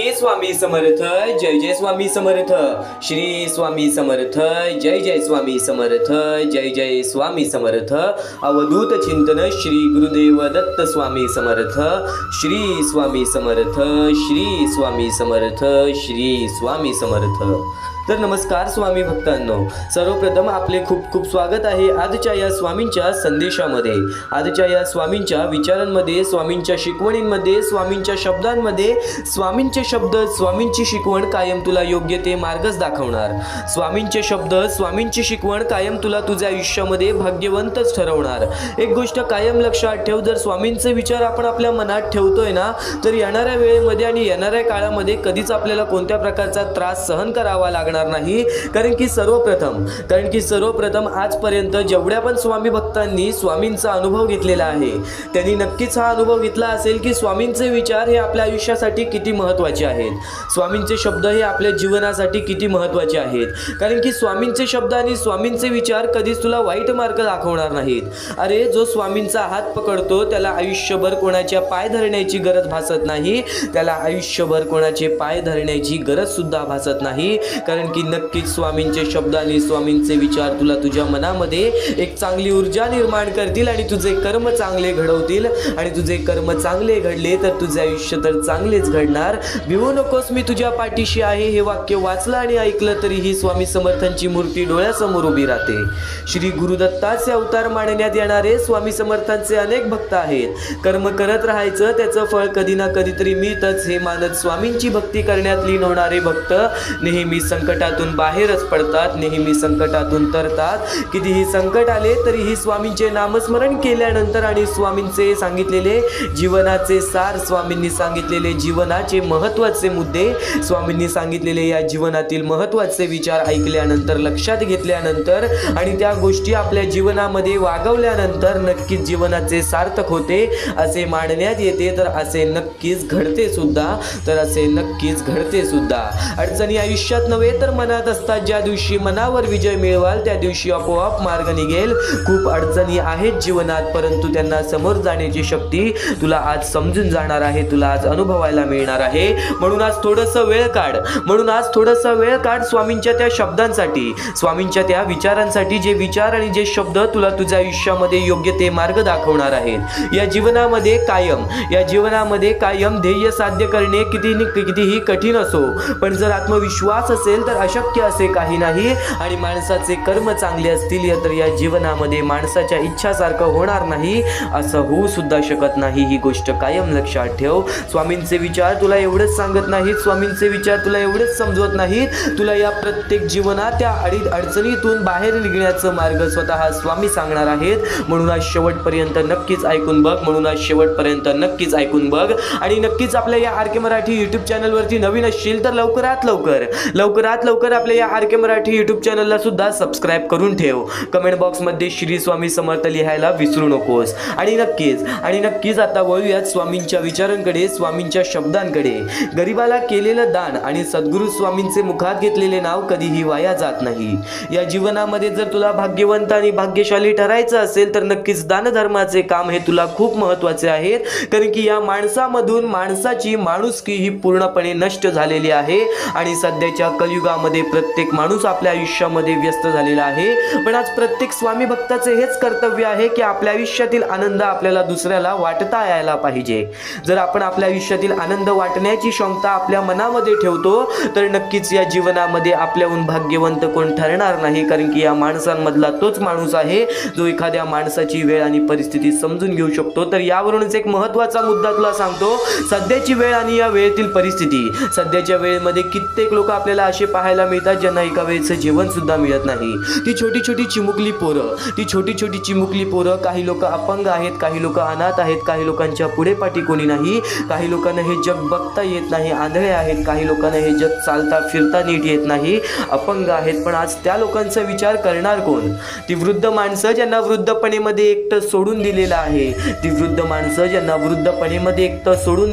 स्वामी समर्थ, जय जय स्वामी समर्थ. श्री स्वामी समर्थ, जय जय स्वामी समर्थ, जय जय स्वामी समर्थ. अवधूत चिंतन श्री गुरुदेव दत्त स्वामी समर्थ. श्री स्वामी समर्थ, श्री स्वामी समर्थ, श्री स्वामी समर्थ. तर नमस्कार स्वामी भक्तांनो, सर्वप्रथम आपले खूप खूप स्वागत आहे आजच्या या स्वामींच्या संदेशामध्ये. आजच्या या स्वामींच्या विचारांमध्ये, स्वामींच्या शिकवणींमध्ये, स्वामींच्या शब्दांमध्ये. स्वामींचे शब्द, स्वामींची शिकवण कायम तुला योग्य ते मार्गच दाखवणार. स्वामींचे शब्द, स्वामींची शिकवण कायम तुला तुझ्या आयुष्यामध्ये भाग्यवंतच ठरवणार. एक गोष्ट कायम लक्षात ठेव, जर स्वामींचे विचार आपण आपल्या मनात ठेवतोय ना, तर येणाऱ्या वेळेमध्ये आणि येणाऱ्या काळामध्ये कधीच आपल्याला कोणत्या प्रकारचा त्रास सहन करावा लागणार नाही. कारण की सर्वप्रथम आजपर्यंत जेवढ्या पण स्वामी भक्तांनी स्वामींचा अनुभव घेतलेला आहे, त्यांनी नक्कीच हा अनुभव घेतला असेल की स्वामींचे विचार हे आपल्या आयुष्यासाठी किती महत्त्वाचे आहेत. स्वामींचे शब्द हे आपल्या जीवनासाठी किती महत्त्वाचे आहेत. कारण की स्वामींचे शब्द आणि स्वामींचे विचार कधीच तुला वाईट मार्ग दाखवणार नाहीत. अरे, जो स्वामींचा हात पकडतो त्याला आयुष्यभर कोणाच्या पाय धरण्याची गरज भासत नाही. त्याला आयुष्यभर कोणाचे पाय धरण्याची गरज सुद्धा भासत नाही. कारण की नक्कीच स्वामींचे शब्द आणि स्वामींचे विचार तुला तुझ्या मनामध्ये एक चांगली ऊर्जा निर्माण करतील आणि तुझे कर्म चांगले घडवतील. आणि तुझे कर्म चांगले घडले तर तुझे आयुष्य तर चांगलेच घडणार. भिवू नकोस, मी तुझ्या पाठीशी आहे. हे वाक्य वाचलं आणि ऐकलं तरीही स्वामी समर्थांची मूर्ती डोळ्यासमोर उभी राहते. श्री गुरुदत्ताचे अवतार मानण्यात येणारे स्वामी समर्थांचे अनेक भक्त आहेत. कर्म करत राहायचं, त्याचं फळ कधी ना कधीतरी मिळतच हे मानत स्वामींची भक्ती करण्यात लीन होणारे भक्त नेहमी संकटातून बाहेरच पडतात, नेहमी संकटातून तरतात. कितीही संकट आले तरीही स्वामींचे नामस्मरण केल्यानंतर आणि स्वामींचे सांगितलेले जीवनाचे सार, स्वामींनी सांगितलेले जीवनाचे महत्त्वाचे मुद्दे, स्वामींनी सांगितलेले या जीवनातील महत्त्वाचे विचार ऐकल्यानंतर, लक्षात घेतल्यानंतर आणि त्या गोष्टी आपल्या जीवनामध्ये वागवल्यानंतर नक्कीच जीवनाचे सार्थक होते असे मानण्यात येते. तर असे नक्कीच घडते सुद्धा. अडचणी आयुष्यात नव्हे तर मनात असतात. ज्या दिवशी मनावर विजय मिळवाल त्या दिवशी आपोआप मार्ग निघेल. खूप अडचणी आहेत जीवनात, परंतु त्यांना समोर जाण्याची शक्ती तुला आज समजून जाणार आहे, तुला आज अनुभवायला मिळणार आहे. म्हणून आज थोडासा वेळ काढ स्वामींच्या त्या शब्दांसाठी, स्वामींच्या त्या विचारांसाठी. जे विचार आणि जे शब्द तुला तुझ्या आयुष्यामध्ये योग्य ते मार्ग दाखवणार आहेत. या जीवनामध्ये कायम ध्येय साध्य करणे कितीही कठीण असो, पण जर आत्मविश्वास असेल तर अशक्य असे काही नाही. आणि माणसाचे कर्म चांगले असतील तर या जीवनामध्ये माणसाच्या इच्छासारखं होणार नाही, असं होऊ सुद्धा शकत नाही. ही गोष्ट कायम लक्षात ठेव. स्वामींचे विचार तुला एवढंच सांगत नाहीत, स्वामींचे विचार तुला एवढेच समजवत नाहीत, तुला या प्रत्येक जीवनात त्या अडचणीतून बाहेर निघण्याचं मार्ग स्वतः स्वामी सांगणार आहेत. म्हणून आज शेवटपर्यंत नक्कीच ऐकून बघ. आणि नक्कीच आपल्या या आर के मराठी यूट्यूब चॅनलवरती नवीन असशील तर लवकरात लवकर आपल्या या आर के मराठी यूट्यूब चॅनलला सुद्धा सबस्क्राईब करून ठेव. कमेंट बॉक्समध्ये श्री स्वामी समर्थ लिहायला विसरू नकोस. आणि नक्कीच आता वळूयात स्वामींच्या विचारांकडे, स्वामींच्या शब्दांकडे. गरिबाला केलेलं दान आणि सद्गुरू स्वामींचे मुखात घेतलेले नाव कधीही वाया जात नाही. या जीवनामध्ये जर तुला भाग्यवंत आणि भाग्यशाली ठरायचं असेल तर नक्कीच दानधर्माचे काम हे तुला खूप महत्त्वाचे आहेत. कारण की या माणसामधून माणसाची माणुसकी ही पूर्णपणे नष्ट झालेली आहे. आणि सध्याच्या कलियुगामध्ये प्रत्येक माणूस आपल्या आयुष्यामध्ये व्यस्त झालेला आहे. पण आज प्रत्येक स्वामी भक्ताचे हेच कर्तव्य आहे की आपल्या आयुष्यातील आनंद आपल्याला दुसऱ्याला वाटता यायला पाहिजे. जर आपण आपल्या आयुष्यातील आनंद वाटण्याची क्षमता आपल्या मनामध्ये ठेवतो तर नक्कीच या जीवनामध्ये आपल्याहून भाग्यवंत कोण ठरणार नाही. कारण की या माणसांमधला तोच माणूस आहे जो एखाद्या माणसाची वेळ आणि परिस्थिती समजून घेऊ शकतो. तर यावरूनच एक महत्त्वाचा मुद्दा तुला सांगतो. सध्याची वेळ आणि या वेळेतील परिस्थिती. सध्याच्या वेळेमध्ये कित्येक लोक आपल्याला असे पाहायला मिळतात ज्यांना एका वेळेचं जेवण सुद्धा मिळत नाही. ती छोटी छोटी चिमुकली पोरं, काही लोक अपंग आहेत, काही लोक अनाथ आहेत, काही लोकांच्या पुढे पाठी कोणी नाही, काही लोकांना हे जग बघता येत नाही, आंधळे आहेत, काही लोकांना हे जग चालता फिरता नीट येत नाही, अपंग आहेत. पण आज त्या लोकांचा विचार करणार कोण? ती वृद्ध माणसं ज्यांना वृद्धपणेमध्ये एकटं सोडून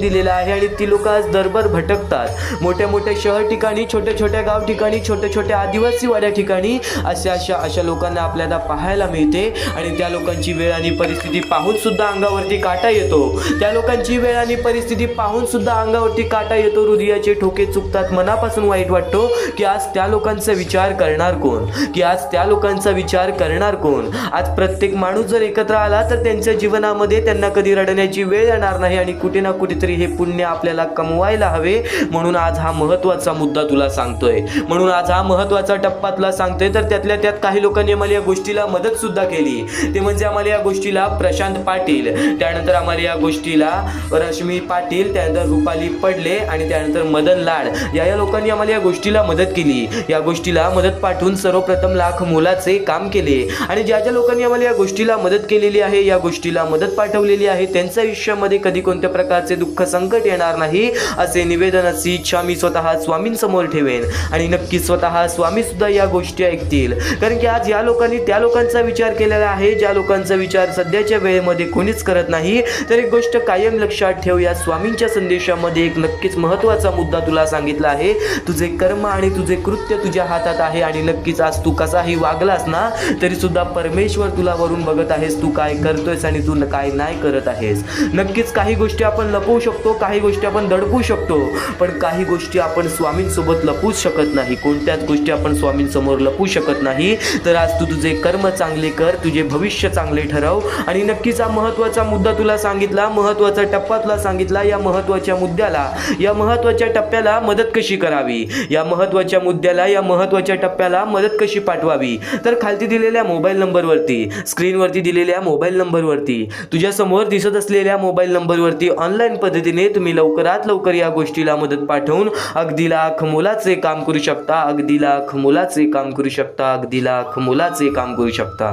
दिलेलं आहे, आणि ती लोक आज दरबार भटकतात. मोठ्या मोठ्या शहर ठिकाणी, छोट्या छोट्या गाव ठिकाणी, छोट्या छोट्या आदिवासी वाड्या ठिकाणी अशा लोकांना आपल्याला पाहायला मिळते. आणि त्या लोकांची वेळ आणि परिस्थिती पाहून सुद्धा अंगावरती काटा येतो. त्या लोकांची वेळ आणि परिस्थिती पाहून सुद्धा अंगावरती काटा येतो. हृदयाचे ठोके चुकतात. मनापासून वाईट वाटतो की आज त्या लोकांचा विचार करणार कोण, की आज त्या लोकांचा विचार करणार कोण. आज प्रत्येक माणूस जर एकत्र आला तर त्यांच्या जीवनामध्ये त्यांना कधी रडण्याची वेळ येणार नाही. आणि कुठे ना कुठेतरी हे पुण्य आपल्याला कमवायला हवे. म्हणून आज हा महत्त्वाचा मुद्दा तुला सांगतोय, म्हणून आज हा महत्त्वाचा टप्पा तुला सांगतोय. तर त्यातल्या त्यात काही लोकांनी आम्हाला या गोष्टीला मदत सुद्धा केली. ते म्हणजे आम्हाला या गोष्टीला प्रशांत पाटील, त्यानंतर आम्हाला या गोष्टीला रश्मी पाटील, त्यानंतर रुपाली पडले आणि त्यानंतर मदन लाड या लोकांनी आम्हाला या गोष्टीला मदत केली. या गोष्टीला मदत पाठवून सर्वप्रथम लाख मोलाचे काम केले. आणि ज्या लोकांनी आम्हाला या गोष्टीला मदत केलेली आहे, या गोष्टीला मदत पाठवलेली आहे, त्यांच्या आयुष्यामध्ये कधी कोणत्या प्रकारचे दुःख संकट येणार नाही असे निवेदन, अशी इच्छा मी स्वतः स्वामींसमोर ठेवेन. आणि नक्की स्वतः स्वामी सुद्धा या गोष्टी ऐकतील. कारण की आज या लोकांनी त्या लोकांचा विचार केलेला आहे ज्या लोकांचा विचार सध्याच्या वेळेमध्ये कोणीच करत नाही. तर एक गोष्ट कायम लक्षात ठेव, या स्वामींच्या संदेशामध्ये एक नक्कीच महत्त्वाचा मुद्दा तुला सांगितला आहे. तुझे कर्म आणि तुझे कृत्य तुझ्या हातात आहे. आणि नक्कीच आज तू कसाही वागलास ना तरी सुद्धा परमेश्वर तुला वरून बघत आहेस, तू काय करतोयस आणि तू काय नाही करत आहेस. नक्कीच काही गोष्टी आपण लपवू शकतो, काही गोष्टी आपण दडपू शकतो, पण काही गोष्टी आपण स्वामींसोबत लपवूच शकत नाही. कोणत्याच गोष्टी आपण स्वामींसमोर लपवू शकत नाही. तर आज तू तुझे कर्म चांगले कर, तुझे भविष्य चांगले ठरव. आणि नक्कीच हा महत्त्वाचा मुद्दा तुला सांगितला, महत्त्वाचा टप्पा तुला सांगितला. या महत्त्वाच्या मुद्द्याला, या महत्त्वाच्या टप्प्याला मदत कशी करावी, या महत्त्वाच्या मुद्द्याला, या महत्त्वाच्या टप्प्याला मदत कशी पाठवावी. तर खालती दिलेल्या मोबाईल नंबरवरती, स्क्रीनवरती दिलेल्या मोबाईल नंबरवरती, तुझ्या समोर दिसत असलेल्या मोबाईल नंबरवरती ऑनलाईन पद्धतीने तुम्ही लवकरात लवकर या गोष्टीला मदत पाठवून अगदी लाख मोलाचे काम करू शकता, अगदी लाख मोलाचे काम करू शकता, अगदी लाख मोलाचे काम करू शकता.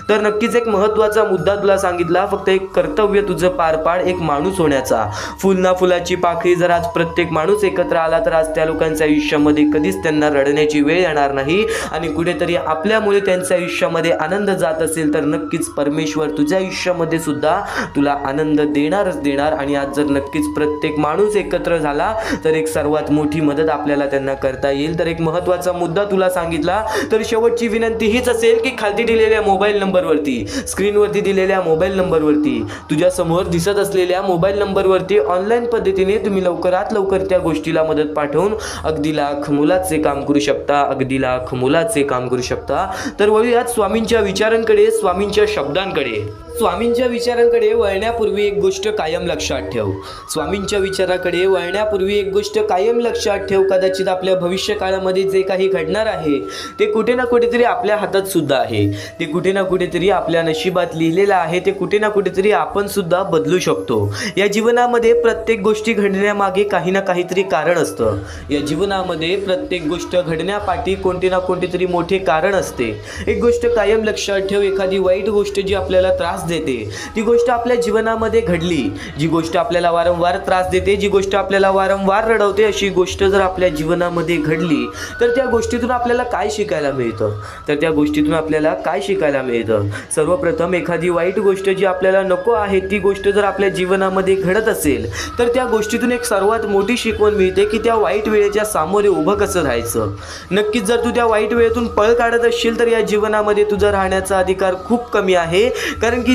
तर नक्कीच एक महत्त्वाचा मुद्दा तुला सांगितला. फक्त एक कर्तव्य तुझं पार पाड, एक माणूस होण्याचा. फुल ना फुलाची पाकळी, जर आज प्रत्येक माणूस एकत्र आला तर आज त्या लोकांच्या आयुष्यामध्ये कधीच त्यांना रडण्याची वेळ येणार नाही. आणि कुठेतरी आपल्यामुळे त्यांच्या आयुष्यामध्ये आनंद जात असेल तर नक्कीच परमेश्वर तुझ्या आयुष्यामध्ये सुद्धा तुला आनंद देणारच देणार. आणि आज जर नक्कीच प्रत्येक माणूस एकत्र झाला तर एक सर्वात मोठी मदत आपल्याला त्यांना करता येईल. तर एक महत्त्वाचा मुद्दा तुला सांगितला. तर शेवटची विनंती हीच असेल की खालती दिलेल्या मोबाईल नंबरवरती, स्क्रीनवरती दिलेल्या मोबाईल नंबरवरती, तुझ्या समोर दिसत असलेल्या मोबाईल नंबरवरती ऑनलाईन पद्धतीने तुम्ही लवकरात लवकर त्या गोष्टीला मदत पाठवून अगदी लाख मोलाचे काम करू शकता, अगदी लाख मोलाचे काम करू शकता. तर वळूयात स्वामींच्या विचारांकडे, स्वामींच्या शब्दांकडे. स्वामींच्या विचारांकडे वळण्यापूर्वी एक गोष्ट कायम लक्षात ठेव. स्वामींच्या विचाराकडे वळण्यापूर्वी एक गोष्ट कायम लक्षात ठेव. कदाचित आपल्या भविष्य काळामध्ये जे काही घडणार आहे ते कुठे ना कुठेतरी आपल्या हातात सुद्धा आहे. ते कुठे ना कुठेतरी आपल्या नशिबात लिहिलेलं आहे. ते कुठे ना कुठेतरी आपण सुद्धा बदलू शकतो. या जीवनामध्ये प्रत्येक गोष्टी घडण्यामागे काही ना काहीतरी कारण असतं. या जीवनामध्ये प्रत्येक गोष्ट घडण्यापाठी कोणते ना कोणतेतरी मोठे कारण असते. एक गोष्ट कायम लक्षात ठेव, एखादी वाईट गोष्ट जी आपल्याला त्रास देते, ती गोष्ट आपल्या जीवनामध्ये घडली, जी गोष्ट आपल्याला वारंवार त्रास देते, जी गोष्ट आपल्याला वारंवार रडवते, अशी गोष्ट जर आपल्या जीवनामध्ये घडली तर त्या गोष्टीतून आपल्याला काय शिकायला मिळतं, तर त्या गोष्टीतून आपल्याला काय शिकायला मिळतं. सर्वप्रथम एखादी वाईट गोष्ट जी आपल्याला नको आहे ती गोष्ट जर आपल्या जीवनामध्ये घडत असेल तर त्या गोष्टीतून एक सर्वात मोठी शिकवण मिळते की त्या वाईट वेळेच्या सामोरे उभं कसं राहायचं. नक्कीच जर तू त्या वाईट वेळेतून पळ काढत असशील तर या जीवनामध्ये तुझा राहण्याचा अधिकार खूप कमी आहे. कारण की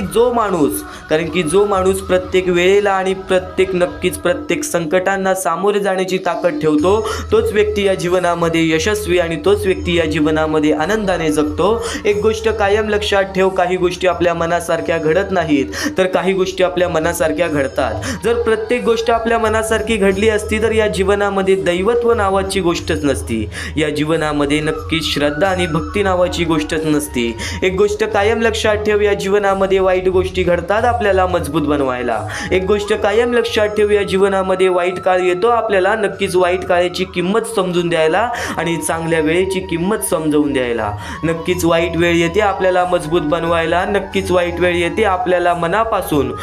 जो माणूस प्रत्येक वेळेला आणि प्रत्येक संकटांना सामोरे जाण्याची ताकद ठेवतो तोच व्यक्ती या जीवनामध्ये यशस्वी आणि तोच व्यक्ती या जीवनामध्ये आनंदाने जगतो. एक गोष्ट कायम लक्षात ठेव, काही गोष्टी आपल्या मनासारख्या घडत नाहीत तर काही गोष्टी आपल्या मनासारख्या घडतात. जर प्रत्येक गोष्ट आपल्या मनासारखी घडली असती तर या जीवनामध्ये दैवत्व नावाची गोष्टच नसती. या जीवनामध्ये नक्कीच श्रद्धा आणि भक्ती नावाची गोष्टच नसती. एक गोष्ट कायम लक्षात ठेव, या जीवनामध्ये वाईट गोष्टी घडतात आपल्याला मजबूत बनवायला. एक गोष्ट कायम लक्षात ठेव, या जीवनामध्ये वाईट काळ येतो आपल्याला नक्कीच वाईट काळाची किंमत समजून द्यायला आणि चांगल्या वेळेची किंमत समजून द्यायला. नक्कीच वाईट वेळ येते आपल्याला मजबूत बनवायला. नक्कीच वाईट वेळ येते आपल्याला मनापासून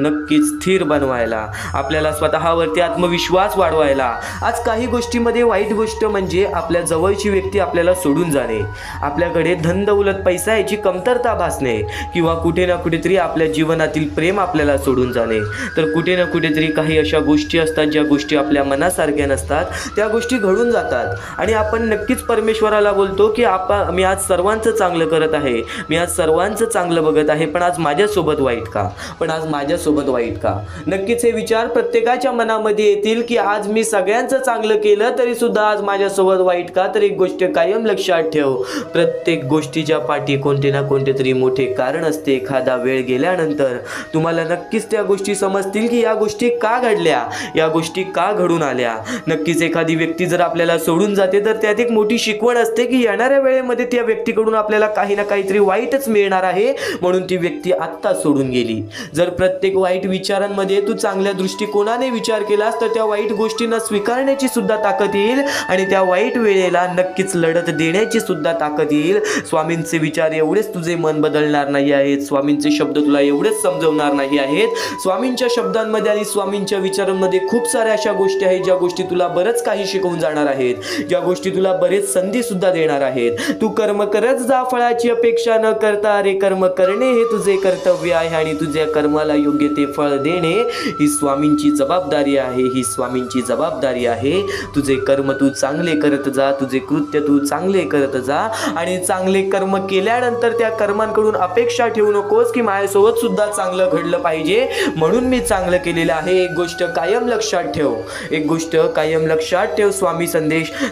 नक्कीच स्थिर बनवायला, आपल्याला स्वतःवरती आत्मविश्वास वाढवायला. आज काही गोष्टीमध्ये वाईट गोष्ट म्हणजे आपल्या जवळची व्यक्ती आपल्याला सोडून जाणे, आपल्याकडे धन दौलत पैसा याची कमतरता भासणे, किंवा कुठे ना कुठेतरी आपल्या जीवनातील प्रेम आपल्याला सोडून जाणे, तर कुठे ना कुठेतरी काही अशा गोष्टी असतात ज्या गोष्टी आपल्या मनासारख्या नसतात, त्या गोष्टी घडून जातात आणि आपण नक्कीच परमेश्वराला बोलतो की मी आज सर्वांचं चांगलं करत आहे, मी आज सर्वांचं चांगलं बघत आहे, पण आज माझ्यासोबत वाईट का, पण आज माझ्यासोबत वाईट का. नक्कीच हे विचार प्रत्येकाच्या मनामध्ये येतील की आज मी सगळ्यांचं चांगलं केलं तरी सुद्धा आज माझ्यासोबत वाईट का. तर एक गोष्ट कायम लक्षात ठेव, प्रत्येक गोष्टीच्या पाठी कोणते ना कोणते तरी मोठे कारण असते. एखादा वेळ गेल्यानंतर तुम्हाला नक्कीच त्या गोष्टी समजतील की या गोष्टी का घडल्या, या गोष्टी का घडून आल्या. नक्कीच एखादी व्यक्ती जर आपल्याला सोडून जाते तर त्यात एक मोठी शिकवण असते की येणाऱ्या वेळेमध्ये त्या व्यक्तीकडून आपल्याला काही ना काहीतरी वाईटच मिळणार आहे, म्हणून ती व्यक्ती आत्ता सोडून गेली. जर प्रत्येक वाईट विचारांमध्ये तू चांगल्या दृष्टिकोनाने विचार केलास तर त्या वाईट गोष्टींना स्वीकारण्याची सुद्धा ताकद येईल आणि त्या वाईट वेळेला नक्कीच लढत देण्याची सुद्धा ताकद येईल. स्वामींचे विचार एवढेच तुझे मन बदलणार नाही आहेत, स्वामींचे शब्द तुला एवढेच समजवणार नाही आहेत. स्वामींच्या शब्दांमध्ये आणि स्वामींच्या विचारांमध्ये खूप साऱ्या अशा गोष्टी आहेत ज्या गोष्टी तुला बरंच काही शिकवून जाणार आहेत, ज्या गोष्टी तुला बरेच संधी सुद्धा देणार आहेत. तू कर्म करत जा, फळाची अपेक्षा न करता. अरे कर्म करणे हे तुझे कर्तव्य आहे आणि तुझ्या कर्माला योग्य ते फळ देणे ही स्वामींची जबाबदारी आहे, ही स्वामींची जबाबदारी आहे. तुझे कर्म तू चांगले करत जा, तुझे कृत्य तू चांगले करत जा आणि चांगले कर्म केल्यानंतर त्या कर्मांकडून अपेक्षा ठेवू नकोस की माझ्यासोबत सुद्धा चांगलं घडलं पाहिजे म्हणून मी चांगलं केलेलं आहे. एक गोष्ट कायम लक्षात ठेव, एक गोष्ट कायम लक्षात ठेव.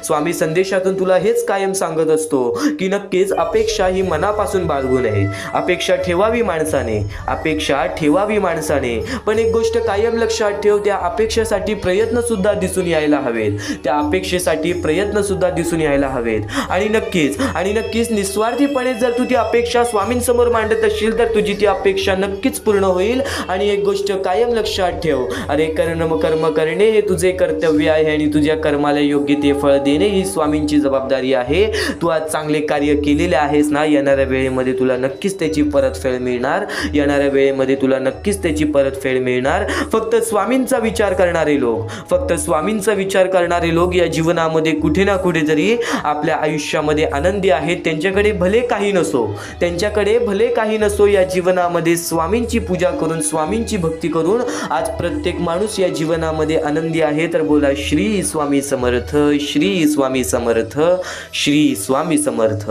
स्वामी संदेशातून तुला हेच कायम सांगत असतो की नक्कीच अपेक्षा ही मनापासून बाळगू नये. अपेक्षा ठेवावी माणसाने, अपेक्षा ठेवावी माणसाने, पण एक गोष्ट कायम लक्षात ठेव, त्या अपेक्षेसाठी प्रयत्न सुद्धा दिसून यायला हवेत, त्या अपेक्षेसाठी प्रयत्न सुद्धा दिसून यायला हवेत. आणि नक्कीच निस्वार्थीपणे जर तू ती अपेक्षा स्वामींसमोर मांडत असशील तर तुझी ती अपेक्षा नक्कीच पूर्ण होईल. आणि एक गोष्ट कायम लक्षात ठेव, अरे कर्म करणे हे तुझे कर्तव्य आहे आणि तुझ्या कर्माला योग्य ते फळ देणे ही स्वामींची जबाबदारी आहे. तू आज चांगले कार्य केलेले आहेस ना, येणाऱ्या वेळेमध्ये तुला नक्कीच त्याची परतफेड मिळणार, येणाऱ्या वेळेमध्ये तुला नक्कीच त्याची परतफेड मिळणार. फक्त स्वामींचा विचार करणारे लोक, फक्त स्वामींचा विचार करणारे लोक या जीवनामध्ये कुठे ना कुठेतरी आपल्या आयुष्यामध्ये आनंदी आहेत. त्यांच्याकडे भले काही नसो, या जीवनामध्ये स्वामींची पूजा करून, स्वामींची भक्ती करून आज प्रत्येक माणूस या जीवनामध्ये आनंदी आहे. तर बोला श्री स्वामी समर्थ, श्री स्वामी समर्थ, श्री स्वामी समर्थ.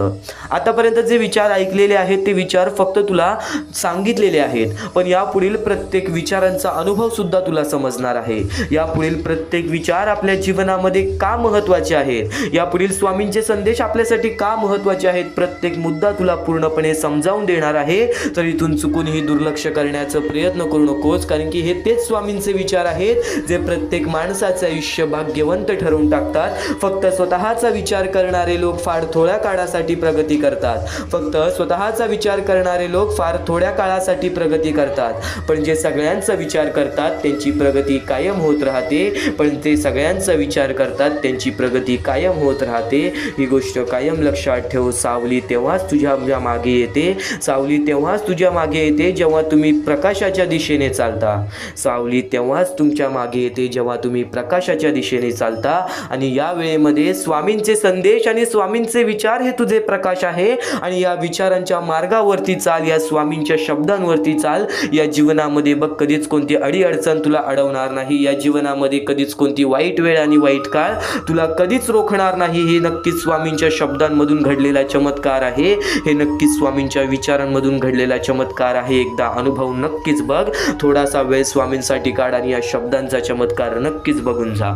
आतापर्यंत जे विचार ऐकलेले आहेत ते विचार फक्त तुला सांगितलेले आहेत, पण यापुढील प्रत्येक विचारांचा अनुभव सुद्धा तुला समजणार आहे. यापुढील प्रत्येक विचार आपल्या जीवनामध्ये का महत्त्वाचे आहेत, यापुढील स्वामींचे संदेश आपल्यासाठी का महत्त्वाचे आहेत, प्रत्येक मुद्दा तुला पूर्णपणे समजावून देणार आहे. तर इथून चुकूनही दुर्लक्ष करण्याचा प्रयत्न करू नकोस, कारण की हे तेच स्वामींचे विचार आहेत जे प्रत्येक माणसाचं आयुष्य भाग्यवंत ठरवून टाकतात. फक्त स्वतःचा विचार करणारे लोक फार थोड्या काळासाठी प्रगती करतात, फक्त स्वतःचा विचार करणारे लोक फार थोड्या काळासाठी प्रगती करतात, पण जे सगळ्यांचा विचार करतात त्यांची प्रगती कायम होत राहते. पण ते सगळ्यांचा विचार करतात त्यांची प्रगती कायम होत राहते. ही गोष्ट कायम लक्षात ठेव. सावली तेव्हाच तुझ्या मागे येते, सावली तेव्हाच तुझ्या मागे येते जेव्हा तुम्ही प्रकाशाच्या दिशेने चालता. सावली तेव्हाच तुमच्या मागे येते जेव्हा तुम्ही प्रकाशाच्या दिशेने चालता. आणि या वेळेमध्ये स्वामींचे संदेश आणि स्वामींचे विचार हे तुझे प्रकाश आहे. आणि या विचारांच्या मार्गावरती चाल, या स्वामींच्या शब्दांवरती चाल. या जीवनामध्ये बघ कधीच कोणती अडीअडचण तुला अडवणार नाही, या जीवनामध्ये कधीच कोणती वाईट वेळ आणि वाईट काळ तुला कधीच रोखणार नाही. हे नक्कीच स्वामींच्या शब्दांमधून घडलेला चमत्कार आहे, हे नक्कीच स्वामींच्या विचारांमधून घडलेला चमत्कार आहे. एकदा अनुभव नक्कीच बघ, थोडासा वेळ स्वामींसाठी काढ आणि या शब्दांचा चमत्कार नक्कीच बघून जा.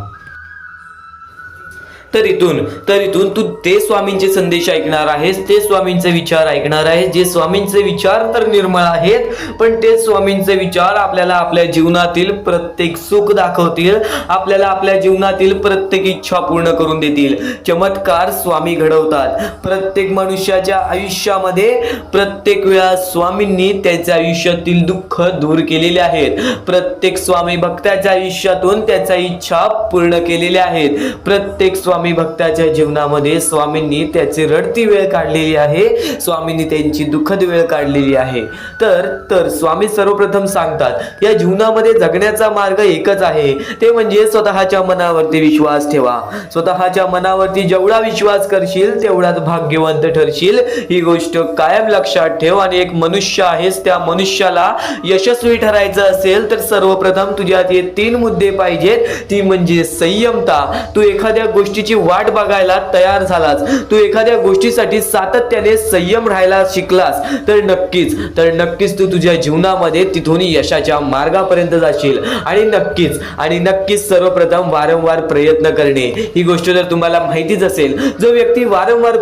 तर इथून तू ते स्वामींचे संदेश ऐकणार आहेस, ते स्वामींचे विचार ऐकणार आहेस, जे स्वामींचे विचार तर निर्मळ आहेत, पण ते स्वामींचे विचार आपल्याला आपल्या जीवनातील प्रत्येक सुख दाखवतील, आपल्याला आपल्या जीवनातील प्रत्येक इच्छा पूर्ण करून देतील. चमत्कार स्वामी घडवतात. प्रत्येक मनुष्याच्या आयुष्यामध्ये प्रत्येक वेळा स्वामींनी त्याच्या आयुष्यातील दुःख दूर केलेले आहेत. प्रत्येक स्वामी भक्ताच्या आयुष्यातून त्याच्या इच्छा पूर्ण केलेल्या आहेत. प्रत्येक स्वामी स्वामी भक्ताच्या जीवनामध्ये स्वामींनी त्याची रडती वेळ काढलेली आहे, स्वामींनी त्यांची दुःखद वेळ काढलेली आहे. तर स्वामी सर्वप्रथम सांगतात या जीवनामध्ये जगण्याचा मार्ग एकच आहे, ते म्हणजे स्वतःच्या मनावरती विश्वास ठेवा. स्वतःच्या मनावरती जेवढा विश्वास करशील तेवढाच भाग्यवंत ठरशील, ही गोष्ट कायम लक्षात ठेव. आणि एक मनुष्य आहेस, त्या मनुष्याला यशस्वी ठरायचं असेल तर सर्वप्रथम तुझ्यात हे 3 मुद्दे पाहिजेत, ती म्हणजे संयमता. तू एखाद्या गोष्टीची वाट बघायला तयार झालास, तू एखाद्या गोष्टीसाठी सातत्याने संयम राहायला शिकलास तर नक्कीच तू तुझ्या जीवनामध्ये तिथून यशाच्या मार्गापर्यंत जाशील. आणि नक्कीच सर्वप्रथम वारंवार प्रयत्न करणे, ही गोष्ट जर तुम्हाला माहितीच असेल. जो व्यक्ती वारंवार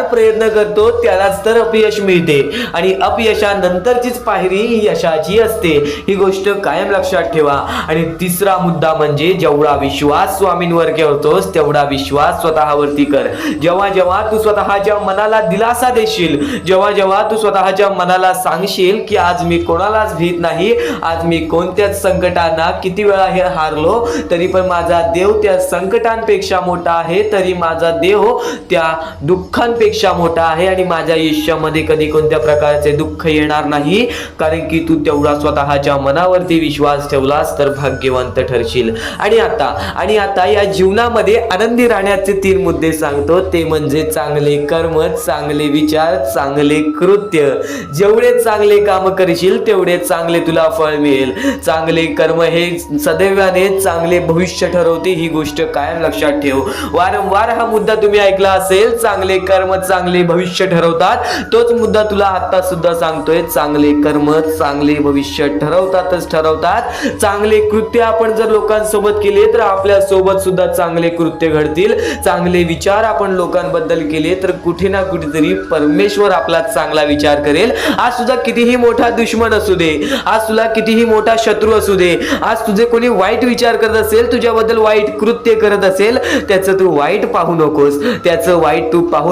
प्रयत्न करतो त्यालाच तर अपयश मिळते, आणि अपयशानंतरचीच पायरी ही यशाची असते, ही गोष्ट कायम लक्षात ठेवा. आणि तिसरा मुद्दा म्हणजे जेवढा विश्वास स्वामींवर करतोस तेवढा विश्वास स्वतःवरती कर. जेव्हा तू स्वतःच्या मनाला दिलासा देशील, जेव्हा तू स्वतःच्या मनाला सांगशील की आज मी कोणालाच भीत नाही, आज मी कोणत्याच संकटांना किती वेळा हे हारलो तरी पण माझा देव त्या संकटांपेक्षा मोठा आहे, तरी माझा देव त्या दुःखांपेक्षा मोठा आहे, आणि माझ्या आयुष्यामध्ये कधी कोणत्या प्रकारचे दुःख येणार नाही, कारण की तू तेवढा स्वतःच्या मनावरती विश्वास ठेवलास तर भाग्यवंत ठरशील. आणि आता या जीवनामध्ये आनंदी राहण्याचे 3 मुद्दे सांगतो, ते म्हणजे चांगले कर्म, चांगले विचार, चांगले कृत्य. जेवढे चांगले काम करशील तेवढे चांगले तुला फळ मिळेल. चांगले कर्म हे सदैवाने चांगले भविष्य ठरवते, ही गोष्ट कायम लक्षात ठेव. वारंवार हा मुद्दा तुम्ही ऐकला असेल, चांगले कर्म चांगले भविष्य ठरवतात. तोच मुद्दा तुला आता सुद्धा सांगतोय, चांगले कर्म चांगले भविष्य ठरवतात. चांगले कृत्य आपण जर लोकांसोबत केले तर आपल्या सोबत सुद्धा चांगले कृत्य घडतील. चांगले विचार आपण लोकांबद्दल केले तर कुठे ना कुठेतरी परमेश्वर आपला चांगला विचार करेल. आज तुझा कितीही मोठा दुश्मन असू दे, आज तुला कितीही मोठा शत्रू असू दे, आज तुझे कोणी वाईट विचार करत असेल, तुझ्याबद्दल वाईट कृत्य करत असेल, त्याचं तू वाईट पाहू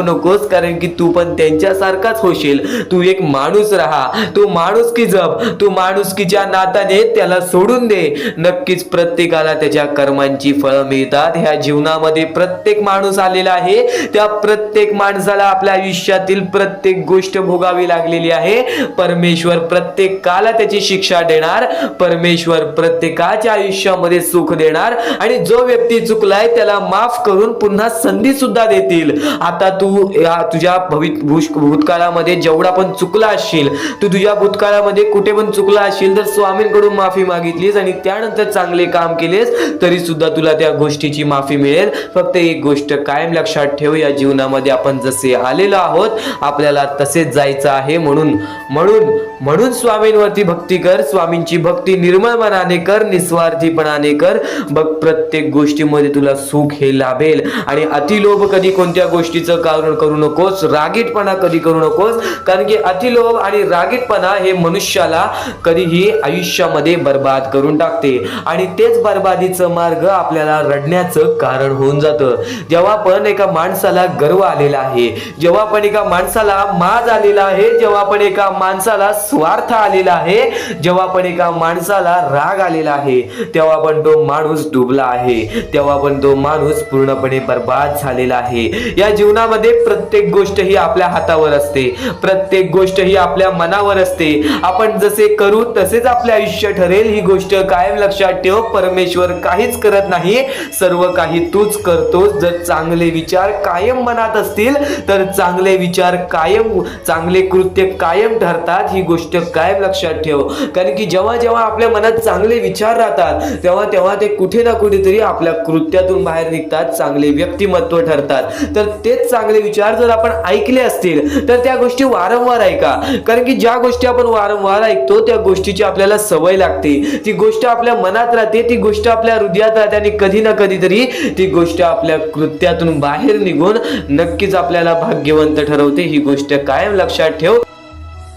नकोस, कारण की तू पण त्यांच्यासारखाच होशील. तू एक माणूस राहा, तू माणुसकी जप, तू माणुसकीच्या नात्याने त्याला सोडून दे. नक्कीच प्रत्येकाला त्याच्या कर्मांची फळं मिळतात. ह्या जीवनामध्ये प्रत्येक माणूस आलेला आहे, त्या प्रत्येक माणसाला आपल्या आयुष्यातील प्रत्येक गोष्ट भोगावी लागलेली आहे. परमेश्वर प्रत्येकाला त्याची शिक्षा देणार, परमेश्वर प्रत्येकाच्या आयुष्यामध्ये सुख देणार, आणि जो व्यक्ती चुकलाय त्याला माफ करून पुन्हा संधी सुद्धा देतील. आता तू तुझ्या भूतकाळामध्ये जेवढा पण चुकला असशील, तू तुझ्या भूतकाळामध्ये कुठे पण चुकला असशील तर स्वामींकडून माफी मागितलीस आणि त्यानंतर चांगले काम केलेस तरी सुद्धा तुला त्या गोष्टीची माफी मिळेल. फक्त एक गोष्ट कायम लक्षात ठेव, या जीवनामध्ये आपण जसे आलेलो आहोत आपल्याला तसेच जायचं आहे. म्हणून स्वामींवरती भक्ती कर. स्वामींची भक्ती निर्मळ मनाने कर, निस्वार्थीपणाने कर. बघ प्रत्येक गोष्टीमध्ये तुला सुख हे लाभेल. आणि अतिलोभ कधी कोणत्या गोष्टीचं कारण करू नकोस, रागीटपणा कधी करू नकोस, कारण की अतिलोभ आणि रागीटपणा हे मनुष्याला कधीही आयुष्यामध्ये बर्बाद करून टाकते, आणि तेच बर्बादीचं मार्ग आपल्याला रडण्याचं कारण होऊन जातं. जेव्हा पण एका माणसाला गर्व आलेला आहे, जेव्हा पण एका माणसाला माज आलेला आहे, जेव्हा पण एका माणसाला स्वार्थ आलेला आहे, जेव्हा पण एका माणसाला राग आलेला आहे, तेव्हा पण तो माणूस डुबला आहे, तेव्हा पण तो माणूस पूर्णपणे बर्बाद झालेला आहे. या जीवनामध्ये प्रत्येक गोष्ट ही आपल्या हातावर असते, प्रत्येक गोष्ट ही आपल्या मनावर असते. आपण जसे करू तसेच आपले आयुष्य ठरेल, ही गोष्ट कायम लक्षात ठेव. परमेश्वर काहीच करत नाही, सर्व काही तूच करतोस. जर चांगले विचार कायम मनात असतील तर चांगले विचार कायम, चांगले कृत्य कायम ठरतात, ही गोष्ट कायम लक्षात ठेव. कारण की जेव्हा आपल्या मनात चांगले विचार राहतात तेव्हा ते कुठे ना कुठेतरी आपल्या कृत्यातून बाहेर निघतात, चांगले व्यक्तिमत्व ठरतात. तर तेच चांगले विचार जर आपण ऐकले असतील तर त्या गोष्टी वारंवार ऐका, कारण की ज्या गोष्टी आपण वारंवार ऐकतो त्या गोष्टीची आपल्याला सवय लागते, ती गोष्ट आपल्या मनात राहते, ती गोष्ट आपल्या हृदयात राहते, आणि कधी ना कधीतरी ती गोष्ट आपल्या कृत्यातून बाहेर निघून नक्कीच आपल्याला भाग्यवंत ठरवते. ही गोष्ट कायम लक्षात ठेव.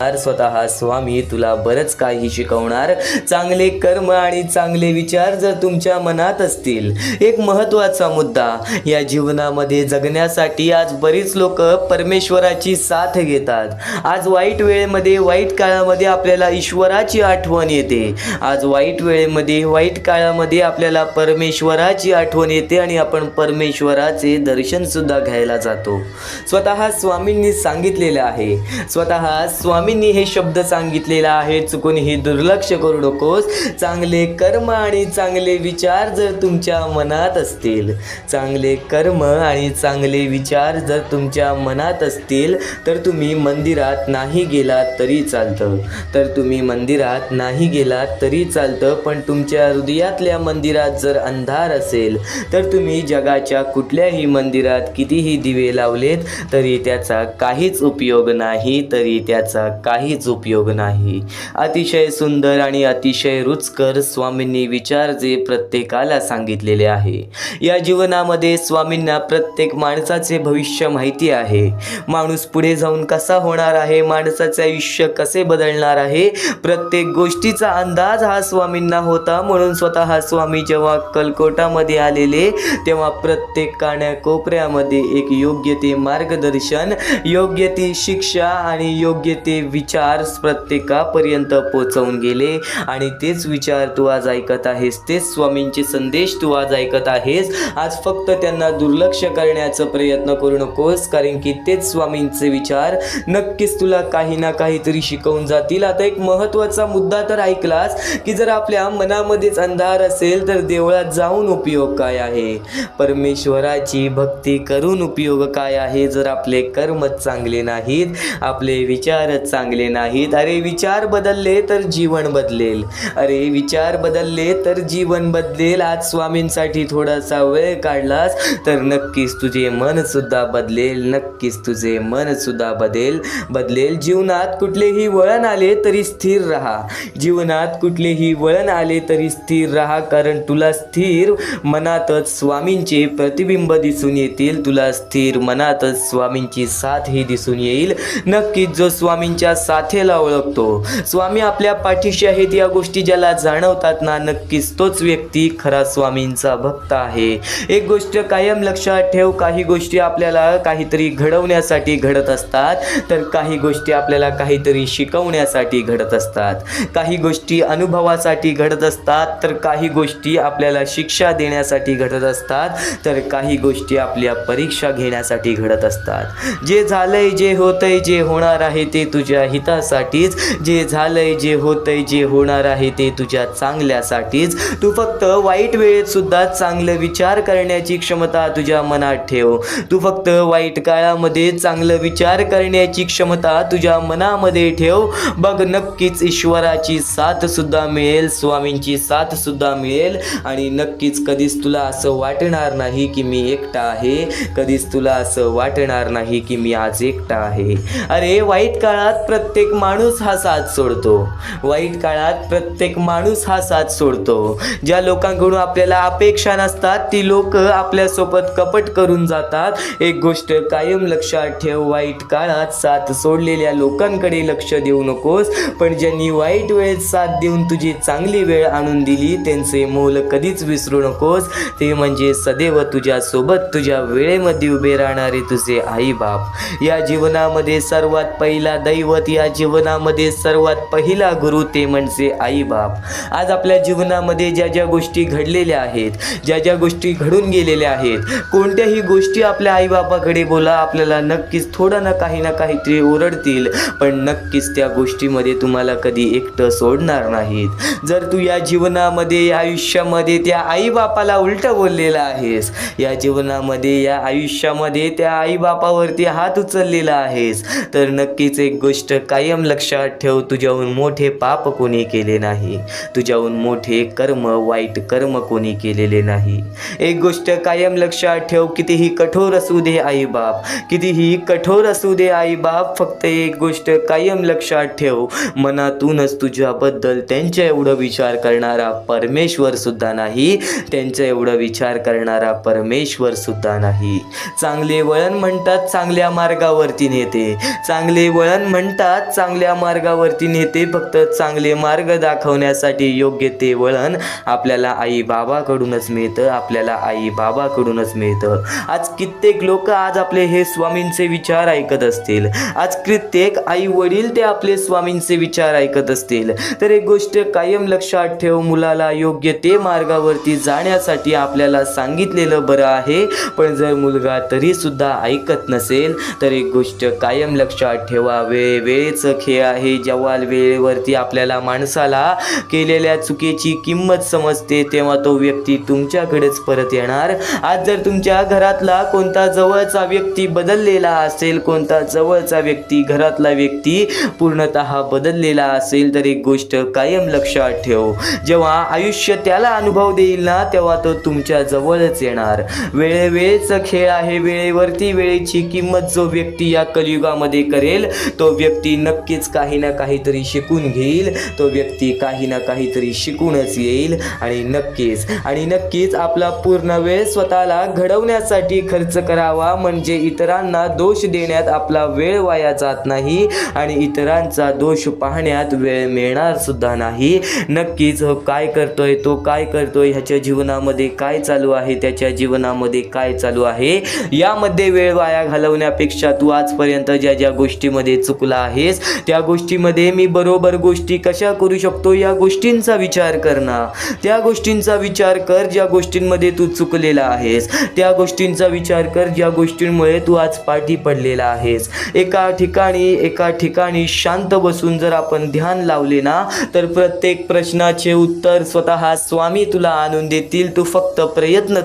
स्वतः स्वामी तुला बरंच काही शिकवणार. चांगले कर्म आणि चांगले विचार जर तुमच्या मनात असतील, एक महत्त्वाचा मुद्दा या जीवनामध्ये जगण्यासाठी आज बरीच लोक परमेश्वराची साथ घेतात. आज वाईट वेळेमध्ये, वाईट काळामध्ये आपल्याला ईश्वराची आठवण येते. आज वाईट वेळेमध्ये, वाईट काळामध्ये आपल्याला परमेश्वराची आठवण येते आणि आपण परमेश्वराचे दर्शन सुद्धा घ्यायला जातो. स्वतः स्वामींनी सांगितलेलं आहे, स्वतः स्वामींनी हे शब्द सांगितलेला आहे, चुकूनही दुर्लक्ष करू नकोस. चांगले कर्म आणि चांगले विचार जर तुमच्या मनात असतील, चांगले कर्म आणि चांगले विचार जर तुमच्या मनात असतील, तर तुम्ही मंदिरात नाही गेलात तरी चालतं, तर तुम्ही मंदिरात नाही गेलात तरी चालतं. पण तुमच्या हृदयातल्या मंदिरात जर अंधार असेल, तर तुम्ही जगाच्या कुठल्याही मंदिरात कितीही दिवे लावलेत तरी त्याचा काहीच उपयोग नाही, तरी त्याचा काहीच उपयोग नाही. अतिशय सुंदर आणि अतिशय रुचकर स्वामींनी विचार जे प्रत्येकाला सांगितलेले आहे. या जीवनामध्ये स्वामींना प्रत्येक माणसाचे भविष्य माहिती आहे. माणूस पुढे जाऊन कसा होणार आहे, माणसाचे आयुष्य कसे बदलणार आहे, प्रत्येक गोष्टीचा अंदाज हा स्वामींना होता. म्हणून स्वतः स्वामी जेव्हा कलकोटामध्ये आलेले, तेव्हा प्रत्येक कानाकोपऱ्यामध्ये एक योग्य ते मार्गदर्शन, योग्य ती शिक्षा आणि योग्य ते विचार प्रत्येकापर्यंत पोहोचवून गेले. आणि तेच विचार तू आज ऐकत आहेस, तेच स्वामींचे संदेश तू आज ऐकत आहेस. आज फक्त त्यांना दुर्लक्ष करण्याचा प्रयत्न करू नकोस, कारण की तेच स्वामींचे विचार नक्कीच तुला काही ना काहीतरी शिकवून जातील. आता एक महत्त्वाचा मुद्दा तर ऐकलास की जर आपल्या मनामध्येच अंधार असेल तर देवळात जाऊन उपयोग काय आहे, परमेश्वराची भक्ती करून उपयोग काय आहे, जर आपले कर्मच चांगले नाहीत, आपले विचारच चांगले नाहीत. अरे विचार बदलले तर जीवन बदलेल, अरे विचार बदलले तर जीवन बदलेल. आज स्वामींसाठी थोडासा वेळ काढलास तर नक्कीच तुझे मन सुद्धा बदलेल, नक्कीच तुझे मन सुद्धा बदलेल. जीवनात कुठलेही वळण आले तरी स्थिर राहा, जीवनात कुठलेही वळण आले तरी स्थिर राहा, कारण तुला स्थिर मनातच स्वामींचे प्रतिबिंब दिसून येतील, तुला स्थिर मनातच स्वामींची साथ ही दिसून येईल. नक्कीच जो स्वामींच्या साथेला ओळखतो, स्वामी आपल्या पाठीशी आहेत या गोष्टी ज्याला जाणवतात ना, नक्कीच तोच व्यक्ती खरा स्वामींचा भक्त आहे. एक गोष्ट कायम लक्षात ठेव, काही गोष्टी आपल्याला काहीतरी घडवण्यासाठी घडत असतात, तर काही गोष्टी आपल्याला काहीतरी शिकवण्यासाठी घडत असतात, काही गोष्टी अनुभवासाठी घडत असतात, तर काही गोष्टी आपल्याला शिक्षा देण्यासाठी घडत असतात, तर काही गोष्टी आपल्या परीक्षा घेण्यासाठी घडत असतात. जे झालंय, जे होतंय, जे होणार आहे ते तुझ्या हितासाठीच, जे झालंय, जे होतंय, जे होणार आहे ते तुझ्या चांगल्यासाठीच. तू फक्त वाईट वेळेत सुद्धा चांगले विचार करण्याची क्षमता तुझ्या मनात ठेव. तू फक्त वाईट काळामध्ये चांगलं विचार करण्याची क्षमता तुझ्या मनामध्ये ठेव. बघ नक्कीच ईश्वराची साथ सुद्धा मिळेल, स्वामींची साथ सुद्धा मिळेल. आणि नक्कीच कधीच तुला असं वाटणार नाही की मी एकटा आहे, कधीच तुला असं वाटणार नाही की मी आज एकटा आहे. अरे वाईट काळात प्रत्येक माणूस हा साथ सोडतो, वाईट काळात प्रत्येक माणूस हा साथ सोडतो. ज्या लोकांकडून आपल्याला अपेक्षा नसतात ती लोक आपल्यासोबत कपट करून जातात. एक गोष्ट कायम लक्षात ठेव, वाईट काळात साथ सोडलेल्या लोकांकडे लक्ष देऊ नकोस, पण ज्यांनी वाईट वेळेत साथ देऊन तुझी चांगली वेळ आणून दिली त्यांचे मोल कधीच विसरू नकोस. ते म्हणजे सदैव तुझ्यासोबत तुझ्या वेळेमध्ये उभे राहणारे तुझे आई बाप. या जीवनामध्ये सर्वात पहिला दैवत, या जीवनामध्ये सर्वात पहिला गुरु ते म्हणजे आई बाप. आज आपल्या जीवनामध्ये ज्या ज्या गोष्टी घडलेल्या आहेत, ज्या ज्या गोष्टी घडून गेलेल्या आहेत, कोणत्याही गोष्टी आपल्या आईबापाकडे बोला, आपल्याला नक्कीच थोडं ना काहीतरी ओरडतील, पण नक्कीच त्या गोष्टीमध्ये तुम्हाला कधी एकटं सोडणार नाहीत. जर तू या जीवनामध्ये, या आयुष्यामध्ये त्या आईबापाला उलटं बोललेला आहेस, या जीवनामध्ये, या आयुष्यामध्ये त्या आईबापावरती हात उचललेला आहेस, तर नक्कीच एक गोष्ट कायम लक्षात ठेव, तुझ्याहून मोठे पाप कोणी केले नाही, तुझ्याहून मोठे कर्म, वाईट कर्म कोणी केलेले नाही. एक गोष्ट कायम लक्षात ठेव, कितीही कठोर असू दे आईबाप, कितीही कठोर असू दे आईबाप, फक्त एक गोष्ट कायम लक्षात ठेव, मनातूनच तुझ्याबद्दल त्यांच्या एवढं विचार करणारा परमेश्वर सुद्धा नाही, त्यांच्या एवढं विचार करणारा परमेश्वर सुद्धा नाही. चांगले वळण म्हणतात चांगल्या मार्गावरती नेते, चांगले वळण म्हणतात म्हणतात चांगल्या मार्गावरती नेते फक्त चांगले मार्ग दाखवण्यासाठी योग्य ते वळण आपल्याला आई बाबाकडूनच मिळतं, आपल्याला आई बाबाकडूनच मिळतं. आज कित्येक लोक आज आपले हे स्वामींचे विचार ऐकत असतील, आज कित्येक आई वडील ते आपले स्वामींचे विचार ऐकत असतील, तर एक गोष्ट कायम लक्षात ठेव, मुलाला योग्य ते मार्गावरती जाण्यासाठी आपल्याला सांगितलेलं बरं आहे. पण जर मुलगा तरी सुद्धा ऐकत नसेल तर एक गोष्ट कायम लक्षात ठेवा, वेळेचं खेळ आहे. जेव्हा वेळेवरती आपल्याला माणसाला केलेल्या चुकीची किंमत समजते तेव्हा तो व्यक्ती तुमच्याकडेच परत येणार. आज जर तुमच्या घरातला कोणता जवळचा व्यक्ती बदललेला असेल, कोणता जवळचा व्यक्ती घरातला व्यक्ती पूर्णतः बदललेला असेल तर एक गोष्ट कायम लक्षात ठेव, जेव्हा आयुष्य त्याला अनुभव देईल ना तेव्हा तो तुमच्या जवळच येणार. वेळेचा खेळ आहे. वेळेवरती वेळेची किंमत जो व्यक्ती या कलियुगामध्ये करेल तो व्यक्ती नक्कीच काही ना काहीतरी शिकून घेईल, तो व्यक्ती काही ना काहीतरी शिकूनच येईल. आणि नक्कीच आपला पूर्ण वेळ स्वतःला घडवण्यासाठी खर्च करावा, म्हणजे इतरांना दोष देण्यात आपला वेळ वाया जात नाही आणि इतरांचा दोष पाहण्यात वेळ मिळणार सुद्धा नाही. नक्कीच काय करतोय, तो काय करतोय, ह्याच्या जीवनामध्ये काय चालू आहे, त्याच्या जीवनामध्ये काय चालू आहे, यामध्ये वेळ वाया घालवण्यापेक्षा तू आजपर्यंत ज्या ज्या गोष्टीमध्ये चुकला आहेस त्या गोष्टीमध्ये मी बरोबर गोष्टी कशा करू शकतो या गोष्टींचा विचार कर ना. त्या गोष्टींचा विचार कर ज्या गोष्टींमध्ये तू चुकलेला आहेस, त्या गोष्टींचा विचार कर ज्या गोष्टींमुळे तू आज पाठी पडलेला आहेस. एका ठिकाणी शांत बसून जर आपण ध्यान लावले ना तर प्रत्येक प्रश्नाचे उत्तर स्वतः स्वामी तुला आणून देतील. तू फक्त प्रयत्न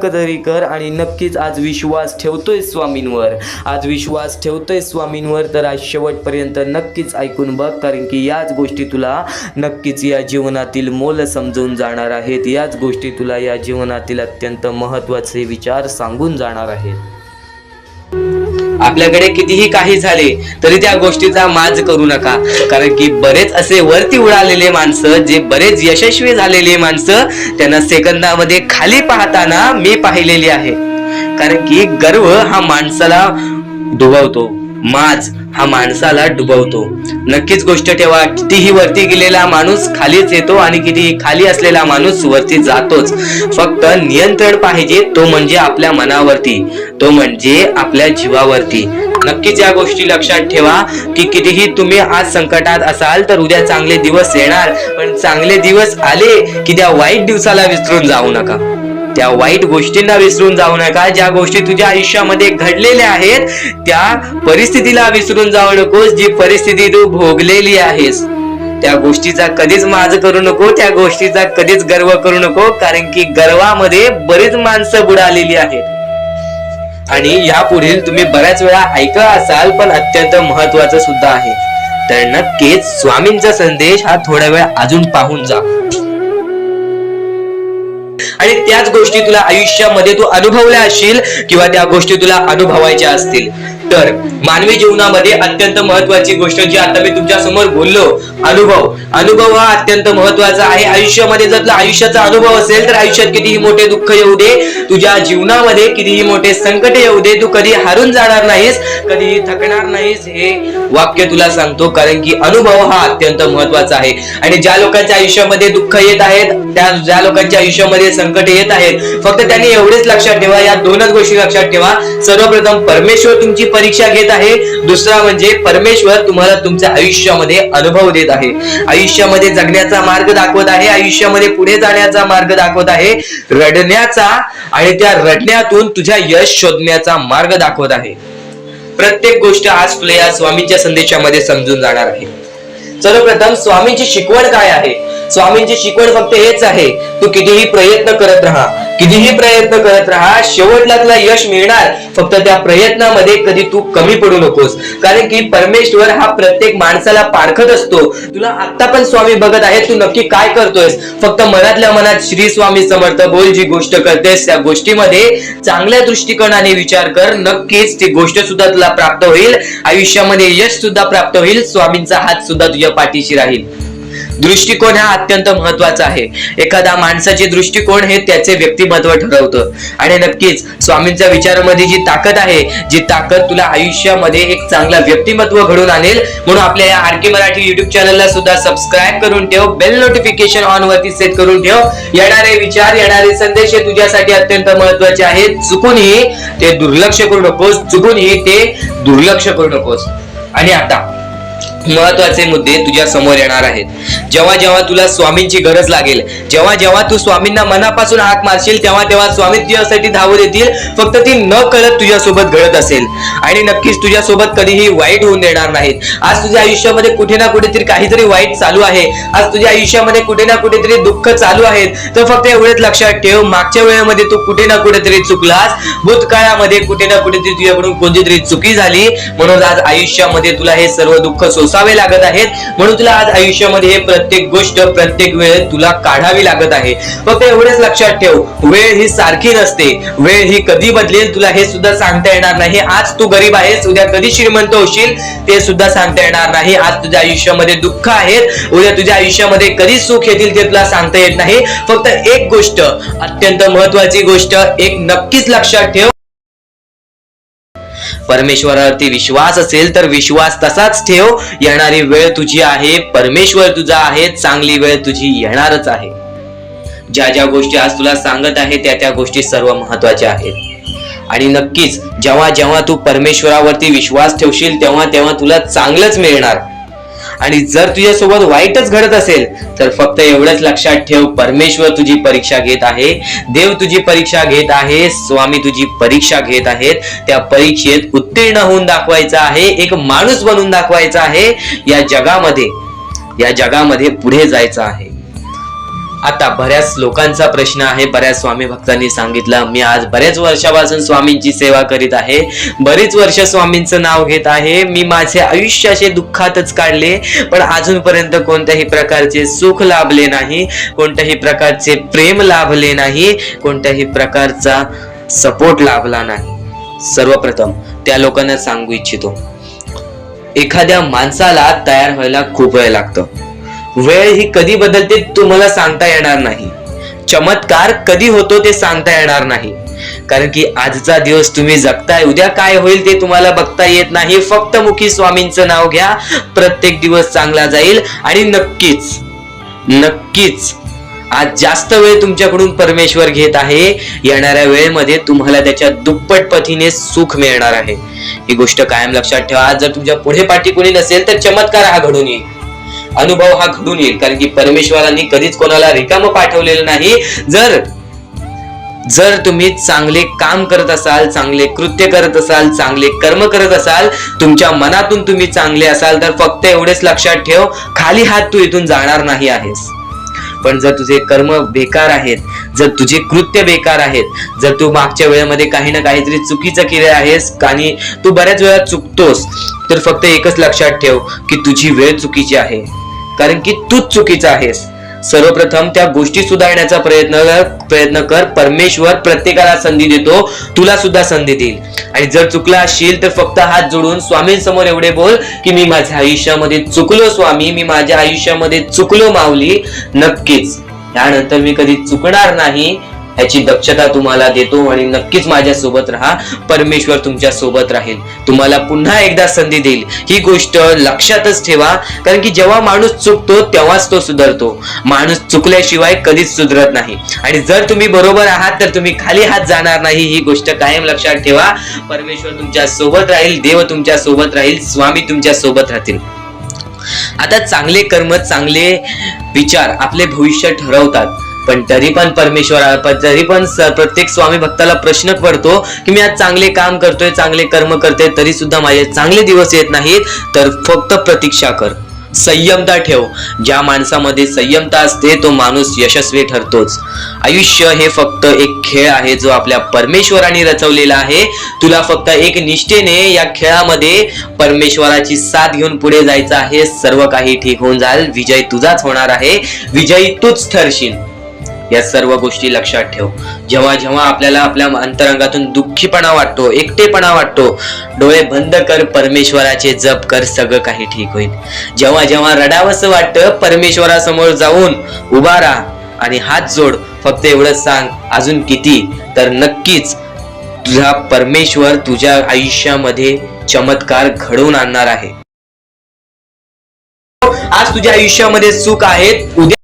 तरी कर, आणि नक्कीच आज विश्वास ठेवतोय स्वामींवर, तर आज शेवटपर्यंत नक्कीच ऐकून बघ, कारण की याच गोष्टी तुला नक्कीच या जीवनातील मोल समजून जाणार आहेत. याच गोष्टी तुला या जीवनातील अत्यंत महत्त्वाचे विचार सांगून जाणार आहेत. आपल्याकडे कितीही काही झाले तरी त्या गोष्टीचा माज करू नका, कारण की बरेच असे वरती उडालेले माणसं, जे बरेच यशस्वी झालेले माणसं, त्यांना सेकंदामध्ये खाली पाहताना मी पाहिलेली आहे. कारण की गर्व हा माणसाला डुबवतो, माज हा माणसाला डुबवतो. नक्कीच गोष्ट ठेवा, कितीही वरती गेलेला माणूस खालीच येतो आणि कितीही खाली असलेला माणूस वरती जातोच. फक्त नियंत्रण पाहिजे, तो म्हणजे आपल्या मनावरती, तो म्हणजे आपल्या जीवावरती. नक्कीच या गोष्टी लक्षात ठेवा की कितीही तुम्ही आज संकटात असाल तर उद्या चांगले दिवस येणार, पण चांगले दिवस आले की त्या वाईट दिवसाला विसरून जाऊ नका, त्या वाईट गोष्टींना विसरून जाऊ नका. ज्या गोष्टी तुझ्या आयुष्यामध्ये घडलेल्या आहेत त्या परिस्थितीला विसरून जाऊ नकोस. जी परिस्थिती तू भोगलेली आहेस त्या गोष्टीचा कधीच माज करू नको, त्या गोष्टीचा कधीच गर्व करू नको, कारण की गर्वामध्ये बरीच माणसं बुडालेली आहेत. आणि यापुढील तुम्ही बऱ्याच वेळा ऐकलं असाल, पण अत्यंत महत्वाचं सुद्धा आहे. तर नक्कीच स्वामींचा संदेश हा थोडा वेळ अजून पाहून जा, आणि त्याच गोष्टी तुला आयुष्यामध्ये तू अनुभवल्या असशील किंवा त्या गोष्टी तुला अनुभवायच्या असतील. तर मानवी जीवनामध्ये अत्यंत महत्वाची गोष्ट जी आता मी तुमच्या समोर बोललो, अनुभव हा अत्यंत महत्वाचा आहे. आयुष्यामध्ये जर तुला आयुष्याचा अनुभव असेल तर आयुष्यात कितीही मोठे दुःख येऊ दे, तुझ्या जीवनामध्ये कितीही मोठे संकट येऊ दे, तू कधी हारून जाणार नाहीस, कधीही थकणार नाहीस, हे वाक्य तुला सांगतो. कारण की अनुभव हा अत्यंत महत्वाचा आहे. आणि ज्या लोकांच्या आयुष्यामध्ये दुःख येत आहेत, ज्या लोकांच्या आयुष्यामध्ये संकट येत आहेत, फक्त त्यांनी एवढेच लक्षात ठेवा, या दोनच गोष्टी लक्षात ठेवा. सर्वप्रथम परमेश्वर तुमची परीक्षा घेत आहे, दुसरा म्हणजे परमेश्वर तुम्हाला तुमच्या आयुष्यामध्ये अनुभव देत आहे, आयुष्यामध्ये जगण्याचा मार्ग दाखवत आहे, आयुष्यामध्ये पुढे जाण्याचा मार्ग दाखवत आहे, रडण्याचा आणि त्या रडण्यातून तुझ्या यश शोधण्याचा मार्ग दाखवत आहे. प्रत्येक गोष्ट आज तुला या स्वामींच्या संदेशामध्ये समजून जाणार आहे. सर्वप्रथम स्वामींची शिकवण काय आहे? स्वामींची शिकवण फक्त हेच आहे, तू कितीही प्रयत्न करत राहा, शेवटला तुला यश मिळणार. फक्त त्या प्रयत्नामध्ये कधी तू कमी पडू नकोस, कारण की परमेश्वर हा प्रत्येक माणसाला पारखत असतो. तुला आता पण स्वामी बघत आहे, तू नक्की काय करतोयस. फक्त मनातल्या मनात श्री स्वामी समर्थ बोल, जी गोष्ट करतेस त्या गोष्टीमध्ये चांगल्या दृष्टिकोनाने विचार कर, नक्कीच ती गोष्ट सुद्धा तुला प्राप्त होईल, आयुष्यामध्ये यश सुद्धा प्राप्त होईल, स्वामींचा हात सुद्धा तुझ्या पाठीशी राहील. दृष्टिकोन हा अत्यंत महत्वाचा आहे. एखादा माणसाचे दृष्टिकोन हे त्याचे व्यक्तिमत्व ठरवतं. आणि नक्कीच स्वामींच्या विचारामध्ये जी ताकद आहे, जी ताकद तुला आयुष्यामध्ये एक चांगला व्यक्तिमत्व घडून आणेल. म्हणून आपल्या या आरके मराठी युट्यूब चॅनलला सुद्धा सबस्क्राईब करून ठेव, बेल नोटिफिकेशन ऑन वरती सेट करून ठेव. येणारे विचार, येणारे संदेश हे तुझ्यासाठी अत्यंत महत्वाचे आहेत. चुकूनही ते दुर्लक्ष करू नकोस, चुकूनही ते दुर्लक्ष करू नकोस. आणि आता महत्वाचे मुद्दे तुझ्या समोर येणार आहेत. जेव्हा जेव्हा तुला स्वामींची गरज लागेल, जेव्हा जेव्हा तू स्वामींना मनापासून हाक मारशील, तेव्हा तेव्हा स्वामी तुझ्यासाठी धावून येतील. फक्त ती न कळत तुझ्यासोबत घडत असेल आणि नक्कीच तुझ्यासोबत कधीही वाईट होऊन देणार नाहीत. आज तुझ्या आयुष्यामध्ये कुठे ना कुठेतरी काहीतरी वाईट चालू आहे, आज तुझ्या आयुष्यामध्ये कुठे ना कुठेतरी दुःख चालू आहेत, तर फक्त एवढंच लक्षात ठेव, मागच्या वेळेमध्ये तू कुठे ना कुठेतरी चुकलास, भूतकाळामध्ये कुठे ना कुठेतरी तुझ्याकडून कोणतीतरी चुकी झाली, म्हणून आज आयुष्यामध्ये तुला हे सर्व दुःख सोसावे लागत आहेत. म्हणून तुला आज आयुष्यामध्ये हे प्रत्येक गोष्ट, प्रत्येक वेळ तुला काढावी लागत आहे. फक्त एवढेच लक्षात ठेव, वेळ ही सारखी नसते, वेळ ही कधी बदलेल तुला हे सुद्धा सांगता येणार नाही. आज तू गरीब आहेस, उद्या कधी श्रीमंत होशील ते सुद्धा सांगता येणार नाही. आज तुझ्या आयुष्यामध्ये दुःख आहेत, उद्या तुझ्या आयुष्यामध्ये कधी सुख येतील ते तुला सांगता येत नाही. फक्त एक गोष्ट, अत्यंत महत्वाची गोष्ट एक नक्कीच लक्षात ठेव, परमेश्वरावरती विश्वास असेल तर विश्वास तसाच ठेव. येणारी वेळ तुझी आहे, परमेश्वर तुझा आहे, चांगली वेळ तुझी येणारच आहे. ज्या ज्या गोष्टी आज तुला सांगत आहे त्या त्या गोष्टी सर्व महत्वाच्या आहेत. आणि नक्कीच जेव्हा जेव्हा तू परमेश्वरावरती विश्वास ठेवशील तेव्हा तेव्हा तुला चांगलंच मिळणार. आणि जर तुझ्यासोबत वाईटच घडत असेल तर फक्त एवढंच लक्षात ठेव, परमेश्वर तुझी परीक्षा घेत आहे, देव तुझी परीक्षा घेत आहे, स्वामी तुझी परीक्षा घेत आहेत. त्या परीक्षेत उत्तीर्ण होऊन दाखवायचं आहे, एक माणूस बनून दाखवायचा आहे. या जगामध्ये पुढे जायचं आहे. आता बऱ्याच लोकांचा प्रश्न आहे, बऱ्याच स्वामी भक्तांनी सांगितलं, मी आज बऱ्याच वर्षापासून स्वामींची सेवा करीत आहे, बरीच वर्ष स्वामींचं नाव घेत आहे, मी माझे आयुष्य असे दुःखातच काढले, पण अजूनपर्यंत कोणत्याही प्रकारचे सुख लाभले नाही, कोणत्याही प्रकारचे प्रेम लाभले नाही, कोणत्याही प्रकारचा सपोर्ट लाभला नाही. सर्वप्रथम त्या लोकांना सांगू इच्छितो, एखाद्या माणसाला तयार व्हायला खूप वेळ लागतो. वेळ ही कधी बदलते तुम्हाला सांगता येणार नाही. चमत्कार कधी होतो ते सांगता येणार नाही. कारण की आजचा दिवस तुम्ही जगताय, उद्या काय होईल ते तुम्हाला बघता येत नाही. फक्त मुखी स्वामींचं नाव घ्या, प्रत्येक दिवस चांगला जाईल. आणि नक्कीच नक्कीच आज जास्त वेळ तुमच्याकडून परमेश्वर घेत आहे. येणाऱ्या वेळेमध्ये तुम्हाला त्याच्या दुप्पट पटीने सुख मिळणार आहे. ही गोष्ट कायम लक्षात ठेवा. आज जर तुमच्या पुढे पाठी कोणी नसेल तर चमत्कार हा घडून येईल, अनुभव हा घडून येईल. कारण की परमेश्वरांनी कधीच कोणाला रिकामं पाठवलेलं नाही. जर तुम्ही चांगले काम करत असाल, चांगले कृत्य करत असाल, चांगले कर्म करत असाल, तुमच्या मनातून तुम्ही चांगले असाल, तर फक्त एवढेच लक्षात ठेव, खाली हात तू इथून जाणार नाही आहेस. पण जर तुझे कर्म बेकार आहेत, जर तुझे कृत्य बेकार आहेत, जर तू मागच्या वेळेमध्ये काही ना काहीतरी चुकीचं केलं आहेस आणि तू बऱ्याच वेळा चुकतोस, तर फक्त एकच लक्षात ठेव की तुझी वेळ चुकीची आहे, कारण की तूच चुकीचा आहेस. सर्वप्रथम त्या गोष्टी सुधारण्याचा प्रयत्न कर. परमेश्वर प्रत्येकाला संधी देतो, तुला सुद्धा संधी देईल. आणि जर चुकला असशील तर फक्त हात जोडून स्वामींसमोर एवढे बोल की मी माझ्या आयुष्यामध्ये चुकलो स्वामी, मी माझ्या आयुष्यामध्ये चुकलो माऊली. नक्कीच यानंतर मी कधी चुकणार नाही याची दक्षता तुम्हाला देतो. आणि नक्कीच माझ्या सोबत राहा, परमेश्वर तुमच्या सोबत राहील, तुम्हाला पुन्हा एकदा संधी देईल. ही गोष्ट लक्षातच ठेवा. कारण की जेव्हा माणूस चुकतो तेव्हाच तो सुधारतो, माणूस चुकल्याशिवाय कधीच सुधरत नाही. आणि जर तुम्ही बरोबर आहात तर तुम्ही खाली हात जाणार नाही. ही गोष्ट कायम लक्षात ठेवा. परमेश्वर तुमच्या सोबत राहील, देव तुमच्या सोबत राहील, स्वामी तुमच्या सोबत राहतील. आता चांगले कर्म, चांगले विचार आपले भविष्य ठरवतात. पण तरी पण प्रत्येक स्वामी भक्ताला प्रश्न पडतो की मी आज चांगले काम करतोय, चांगले कर्म करतोय, तरी सुद्धा माझे चांगले दिवस येत नाहीत. तर फक्त प्रतीक्षा कर, संयमता ठेव. ज्या माणसामध्ये संयमता असते तो माणूस यशस्वी ठरतोच. आयुष्य हे फक्त एक खेळ आहे जो आपल्या परमेश्वराने रचवलेला आहे. तुला फक्त एक निष्ठेने या खेळामध्ये परमेश्वराची साथ घेऊन पुढे जायचं आहे. सर्व काही ठीक होऊन जाईल, विजय तुझाच होणार आहे, विजयी तूच ठरशील. या सर्व गोष्टी लक्षात ठेव. जेव्हा जेव्हा आपल्याला आपल्या अंतरंगातून दुःखीपणा वाटतो, एक एकटेपणा वाटतो, डोळे बंद कर, परमेश्वराचे जप कर, सगळं काही ठीक होईल. जेव्हा जेव्हा रडावंसं वाटतं, परमेश्वरासमोर जाऊन उभा राहा आणि हात जोड. फक्त एवढंच सांग, अजून किती, तर नक्कीच तुझा परमेश्वर तुझ्या आयुष्यामध्ये चमत्कार घडवून आणणार आहे. आज तुझ्या आयुष्यामध्ये सुख आहेत, उद्या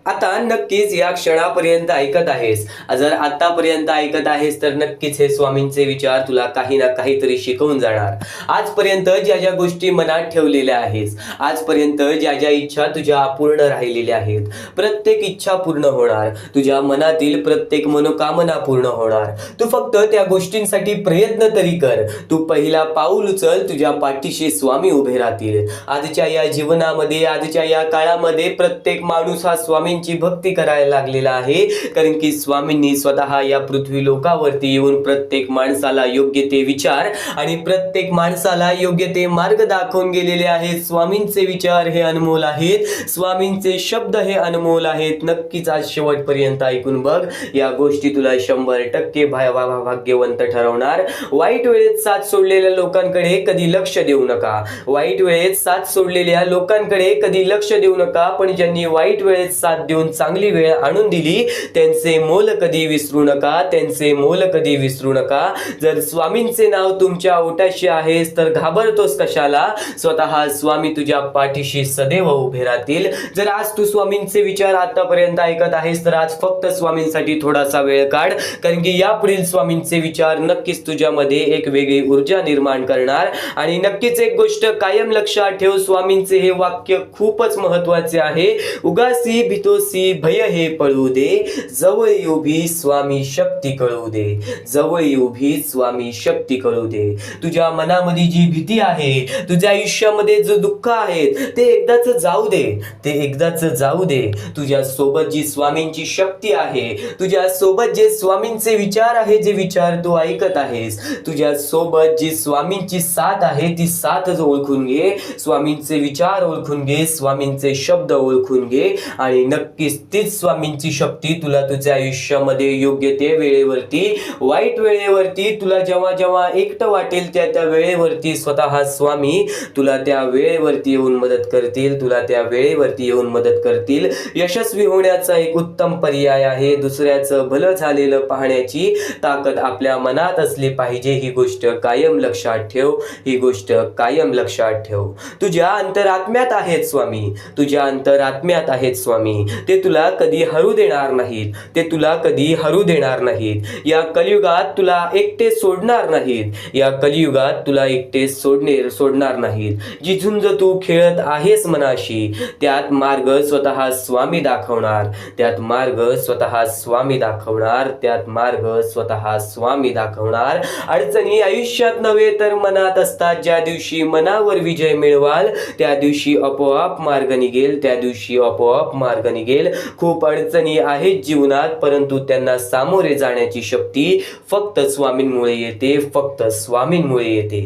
आता नक्कीच या क्षणापर्यंत ऐकत आहेस. जर आतापर्यंत ऐकत आहेस तर नक्कीच हे स्वामींचे विचार तुला काही ना काहीतरी शिकवून जाणार. आजपर्यंत ज्या ज्या गोष्टी मनात ठेवलेल्या आहेस, आजपर्यंत ज्या ज्या इच्छा तुझ्या अपूर्ण राहिलेल्या आहेत, प्रत्येक इच्छा पूर्ण होणार. तुझ्या मनातील प्रत्येक मनोकामना पूर्ण होणार. तू फक्त त्या गोष्टींसाठी प्रयत्न तरी कर. तू पहिला पाऊल उचल, तुझ्या पाठीशी स्वामी उभे राहतील. आजच्या या जीवनामध्ये, आजच्या या काळामध्ये प्रत्येक माणूस हा स्वामी भक्ती करायला लागलेला आहे. कारण की स्वामींनी स्वतः या पृथ्वी लोकावरती येऊन प्रत्येक माणसाला योग्य ते विचार आणि प्रत्येक माणसाला योग्य ते मार्ग दाखवून गेलेले आहेत. स्वामींचे विचार हे अनमोल आहेत, स्वामींचे शब्द हे अनमोल आहेत. नक्कीच आज शेवटपर्यंत ऐकून बघ. या गोष्टी तुला 100% भाग्यवंत ठरवणार. वाईट वेळेत साथ सोडलेल्या लोकांकडे कधी लक्ष देऊ नका. वाईट वेळेत साथ सोडलेल्या लोकांकडे कधी लक्ष देऊ नका. पण ज्यांनी वाईट वेळेत साथ देऊन चांगली वेळ आणून दिली, त्यांचे मोल कधी विसरू नका. त्यांचे मोल कधी विसरू नका. जर स्वामींचे नाव तुमच्या ओठाशी आहेस तर घाबरतोस कशाला? स्वतः स्वामी तुझ्या पाठीशी सदैव उभे राहतील. जर आज तू स्वामींचे विचार आतापर्यंत ऐकत आहेस तर आज फक्त स्वामींसाठी थोडासा वेळ काढ. कारण की यापुढील स्वामींचे विचार नक्कीच तुझ्यामध्ये एक वेगळी ऊर्जा निर्माण करणार. आणि नक्कीच एक गोष्ट कायम लक्षात ठेव, स्वामींचे हे वाक्य खूपच महत्वाचे आहे. उगासी भीतोसी भय हे पळू दे, जवळ उभी स्वामी शक्ती कळू दे. जवळ उभी स्वामी शक्ती कळू दे. तुझ्या मनामध्ये जी भीती आहे, तुझ्या आयुष्यामध्ये जो दुःख आहे, ते एकदाच जाऊ दे. ते एकदाच जाऊ दे. तुझ्या सोबत जी स्वामींची शक्ती आहे, तुझ्या सोबत जे स्वामींचे विचार आहे, जे विचार तू ऐकत आहेस, तुझ्या सोबत जी स्वामींची साथ आहे, ती साथच ओळखून घे. स्वामींचे विचार ओळखून घे, स्वामींचे शब्द ओळखून घे आणि नक्कीच तीच स्वामींची शक्ती तुला तुझ्या आयुष्यामध्ये योग्य ते वेळेवरती, वाईट वेळेवरती, तुला जेव्हा जेव्हा एकटं वाटेल त्या त्या वेळेवरती स्वतः स्वामी तुला त्या वेळेवरती येऊन मदत करतील. तुला त्या वेळेवरती येऊन मदत करतील. यशस्वी होण्याचा एक उत्तम पर्याय आहे दुसऱ्याचं भलं झालेलं पाहण्याची ताकद आपल्या मनात असली पाहिजे. ही गोष्ट कायम लक्षात ठेव. ही गोष्ट कायम लक्षात ठेव. तुझ्या अंतरात्म्यात आहेत स्वामी. तुझ्या अंतरात्म्यात आहेत स्वामी. ते तुला कधी हरू देणार नाहीत. ते तुला कधी हरू देणार नाहीत. या कलियुगात तुला एकटे सोडणार नाहीत. या कलियुगात तुला एकटे सोडणार नाहीत. जी झुंज तू खेळत आहेस मनाशी, त्यात मार्ग स्वतः स्वामी दाखवणार. त्यात मार्ग स्वतः स्वामी दाखवणार. त्यात मार्ग स्वतः स्वामी दाखवणार. अडचणी आयुष्यात नव्हे तर मनात असतात. ज्या दिवशी मनावर विजय मिळवाल त्या दिवशी आपोआप मार्ग निघेल. त्या दिवशी आपोआप मार्ग निघेल. खूप अडचणी आहेत जीवनात, परंतु त्यांना सामोरे जाण्याची शक्ती फक्त स्वामींमुळे येते. फक्त स्वामींमुळे येते.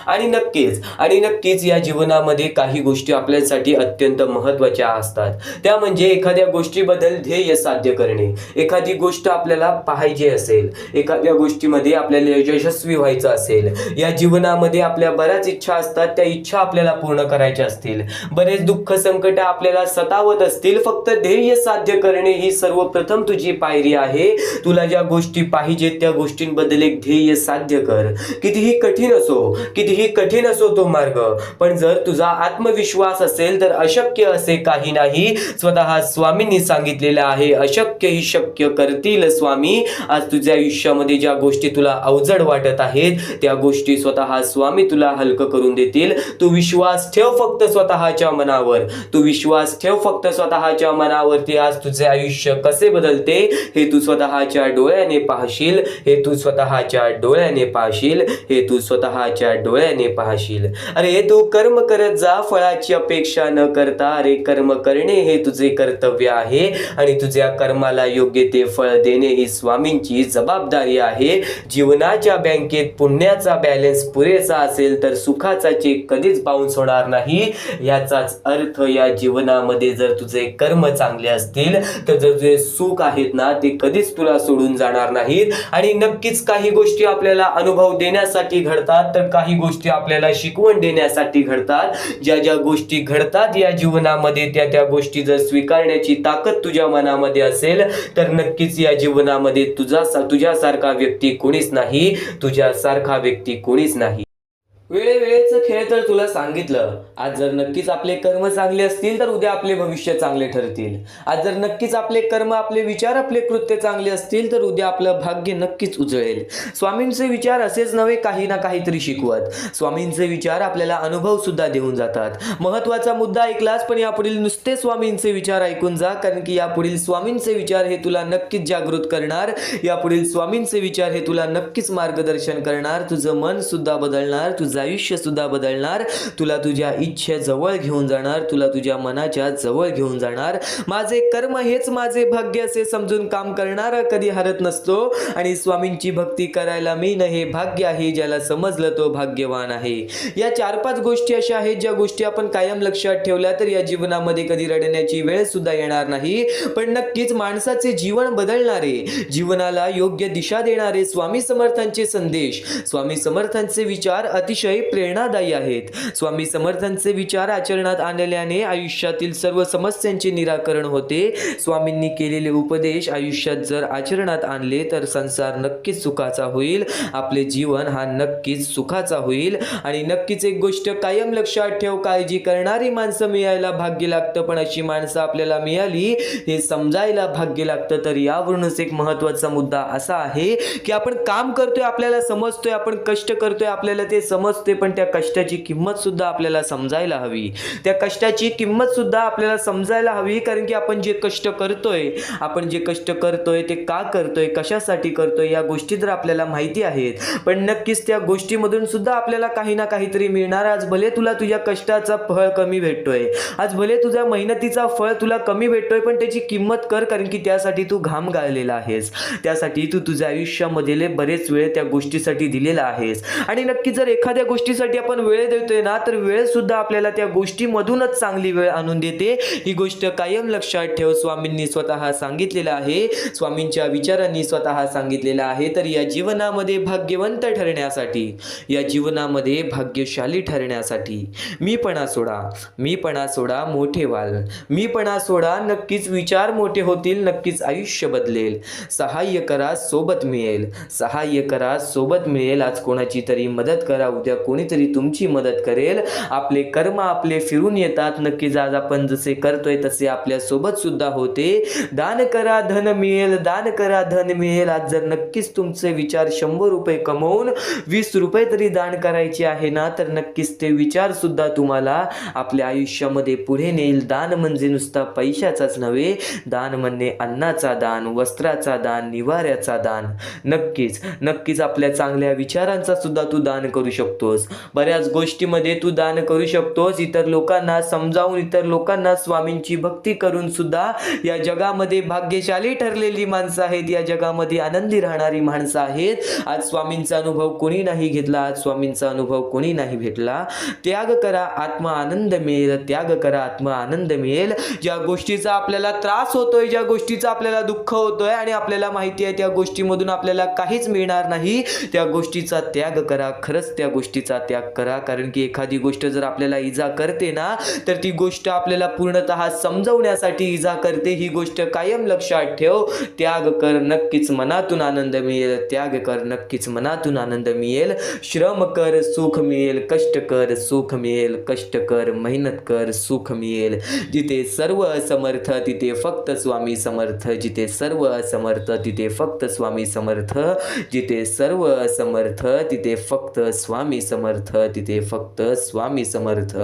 आणि नक्कीच या जीवनामध्ये काही गोष्टी आपल्यासाठी अत्यंत महत्त्वाच्या असतात. त्या म्हणजे एखाद्या गोष्टीबद्दल ध्येय साध्य करणे. एखादी गोष्ट आपल्याला पाहिजे असेल, एखाद्या गोष्टीमध्ये आपल्याला यशस्वी व्हायचं असेल, या जीवनामध्ये आपल्या बऱ्याच इच्छा असतात. त्या इच्छा आपल्याला पूर्ण करायच्या असतील, बरेच दुःख संकट आपल्याला सतावत असतील. फक्त ध्येय साध्य करणे ही सर्वप्रथम तुझी पायरी आहे. तुला ज्या गोष्टी पाहिजेत त्या गोष्टींबद्दल एक ध्येय साध्य कर. कितीही कठीण असो तो मार्ग, पण जर तुझा आत्मविश्वास असेल तर अशक्य असे काही नाही. स्वतः स्वामींनी सांगितलेलं आहे, अशक्य ही शक्य करतील स्वामी. आज तुझ्या आयुष्यामध्ये ज्या गोष्टी तुला अवजड वाटत आहेत त्या गोष्टी स्वतः स्वामी तुला हलकं करून देतील. तू विश्वास ठेव फक्त स्वतःच्या मनावर. तू विश्वास ठेव फक्त स्वतःच्या मनावरती. आज तुझे आयुष्य कसे बदलते हे तू स्वतःच्या डोळ्याने पाहशील. हे तू स्वतःच्या डोळ्याने पाहशील. हे तू स्वतःच्या डोळ्याने डोळ्याने पाहशील. अरे तू कर्म करत जा फळाची अपेक्षा न करता. अरे कर्म करणे हे तुझे कर्तव्य आहे आणि तुझ्या कर्माला योग्य ते फळ देणे ही स्वामींची जबाबदारी आहे. जीवनाच्या बँकेत पुण्याचा बॅलन्स पुरेसा असेल तर सुखाचा चेक कधीच बाउन्स होणार नाही. याचाच अर्थ या जीवनामध्ये जर तुझे कर्म चांगले असतील तर जर तुझे सुख आहेत ना ते कधीच तुला सोडून जाणार नाहीत. आणि नक्कीच काही गोष्टी आपल्याला अनुभव देण्यासाठी घडतात तर काही गोष्टी आपल्याला शिकवण देण्यासाठी घडतात. ज्या ज्या गोष्टी घडतात या जीवनामध्ये त्या त्या गोष्टी जर स्वीकारण्याची ताकद तुझ्या मनामध्ये असेल तर नक्कीच या जीवनामध्ये तुझ्यासारखा व्यक्ती कोणीच नाही. तुझ्यासारखा व्यक्ती कोणीच नाही. वेळेवेळेचं खेळ तर तुला सांगितलं. आज जर नक्कीच आपले कर्म चांगले असतील तर उद्या आपले भविष्य चांगले ठरतील. आज जर नक्कीच आपले कर्म, आपले विचार, आपले कृत्य चांगले असतील तर उद्या आपलं भाग्य नक्कीच उजळेल. स्वामींचे विचार असेच नव्हे काही ना काहीतरी शिकवत. स्वामींचे विचार आपल्याला अनुभव सुद्धा देऊन जातात. महत्वाचा मुद्दा ऐकलास पण यापुढील नुसते स्वामींचे विचार ऐकून जा, कारण की यापुढील स्वामींचे विचार हे तुला नक्कीच जागृत करणार. यापुढील स्वामींचे विचार हे तुला नक्कीच मार्गदर्शन करणार. तुझं मन सुद्धा बदलणार, तुझं आयुष्य सुद्धा बदलणार. तुला तुझ्या इच्छे जवळ घेऊन जाणार, तुला तुझ्या मनाच्या जवळ घेऊन जाणार. माझे कर्म हेच माझे भाग्य असे समजून काम करणारा कधी हरत नसतो. आणि स्वामींची भक्ती करायला मी हे भाग्य आहे. ज्याला समजलं तो भाग्यवान आहे. या 4-5 गोष्टी अशा आहेत ज्या गोष्टी आपण कायम लक्षात ठेवल्या तर या जीवनामध्ये कधी रडण्याची वेळ सुद्धा येणार नाही. पण नक्कीच माणसाचे जीवन बदलणारे, जीवनाला योग्य दिशा देणारे स्वामी समर्थांचे संदेश, स्वामी समर्थांचे विचार अतिशय प्रेरणादायी आहेत. स्वामी समर्थांचे विचार आचरणात आणल्याने आयुष्यातील सर्व समस्यांचे निराकरण होते. स्वामींनी केलेले उपदेश आयुष्यात जर आचरणात आणले तर संसार नक्कीच सुखाचा होईल. आपले जीवन हा नक्कीच सुखाचा होईल. आणि नक्कीच एक गोष्ट कायम लक्षात ठेव, काळजी करणारी माणसं मिळायला भाग्य लागतं पण अशी माणसं आपल्याला मिळाली हे समजायला भाग्य लागतं. तर यावरूनच एक महत्त्वाचा मुद्दा असा आहे की आपण काम करतोय, आपल्याला समजतोय, आपण कष्ट करतोय, आपल्याला ते समजते, पण त्या कष्टाची किंमत सुद्धा आपल्याला समजायला हवी. त्या कष्टाची किंमत सुद्धा आपल्याला समजायला हवी. कारण की आपण जे कष्ट करतोय ते का करतोय, कशासाठी करतोय या गोष्टी जर आपल्याला माहिती आहेत पण नक्कीच त्या गोष्टीमधून सुद्धा आपल्याला काही ना काहीतरी मिळणार. आज भले तुला तुझ्या कष्टाचा फळ कमी भेटतोय, आज भले तुझ्या मेहनतीचा फळ तुला कमी भेटतोय, पण त्याची किंमत कर. कारण की त्यासाठी तू घाम गाळलेला आहेस, त्यासाठी तू तुझ्या आयुष्यामधले बरेच वेळ त्या गोष्टीसाठी दिलेला आहेस. आणि नक्की जर एखाद्या गोष्टीसाठी आपण वेळ देतोय ना तर वेळ सुद्धा आपल्याला त्या गोष्टीमधूनच चांगली वेळ आणून देते. ही गोष्ट कायम लक्षात ठेव. स्वामींनी स्वतः सांगितलेलं आहे, स्वामींच्या विचारांनी स्वतः सांगितलेलं आहे. तर या जीवनामध्ये भाग्यवंत ठरण्यासाठी, या जीवनामध्ये भाग्यशाली ठरण्यासाठी मीपणा सोडा, मोठे व्हाल. मीपणा सोडा, नक्कीच विचार मोठे होतील, नक्कीच आयुष्य बदलेल. सहाय्य करा, सोबत मिळेल. आज कोणाची तरी मदत करा, उद्या कोणीतरी तुमची मदत करेल. आपले कर्म आपले फिरून येतात. नक्कीच आज आपण जसे करतोय तसे आपल्या सोबत सुद्धा होते. दान करा धन मिळेल. आज जर नक्कीच तुमचे विचार 100 रुपये कमवून 20 रुपये तरी दान करायचे आहे ना तर नक्कीच ते विचार सुद्धा तुम्हाला आपल्या आयुष्यामध्ये पुढे नेईल. दान म्हणजे नुसता पैशाचाच नव्हे, दान म्हणजे अन्नाचा दान, वस्त्राचा दान, निवाऱ्याचा दान. नक्कीच आपल्या चांगल्या विचारांचा सुद्धा तू दान करू शकतोस. बऱ्याच गोष्टीमध्ये तू दान करू शकतोस. इतर लोकांना समजावून, इतर लोकांना स्वामींची भक्ती करून सुद्धा या जगामध्ये भाग्यशाली ठरलेली माणसं आहेत, या जगामध्ये आनंदी राहणारी माणसं आहेत. आज स्वामींचा अनुभव कोणी नाही घेतला, आज स्वामींचा अनुभव कोणी नाही भेटला. त्याग करा, आत्मा आनंद मिळेल. ज्या गोष्टीचा आपल्याला त्रास होतोय, ज्या गोष्टीचा आपल्याला दुःख होतोय आणि आपल्याला माहिती आहे त्या गोष्टीमधून आपल्याला काहीच मिळणार नाही, त्या गोष्टीचा त्याग करा. खरंच त्या गोष्टीचा त्याग करा. कारण की एखादी गोष्ट जर आपल्याला इजा करते ना तर ती गोष्ट आपल्याला पूर्णतः समजवण्यासाठी इजा करते. ही गोष्ट कायम लक्षात ठेव. त्याग कर, नक्कीच मनातून आनंद मिळेल. श्रम कर, सुख मिळेल. कष्ट कर, मेहनत कर, सुख मिळेल. जिथे सर्व असमर्थ तिथे फक्त स्वामी समर्थ. जिथे सर्व असमर्थ तिथे फक्त स्वामी समर्थ. जिथे सर्व असमर्थ तिथे फक्त स्वामी समर्थ, तिथे फक्त स्वामी समर्थ.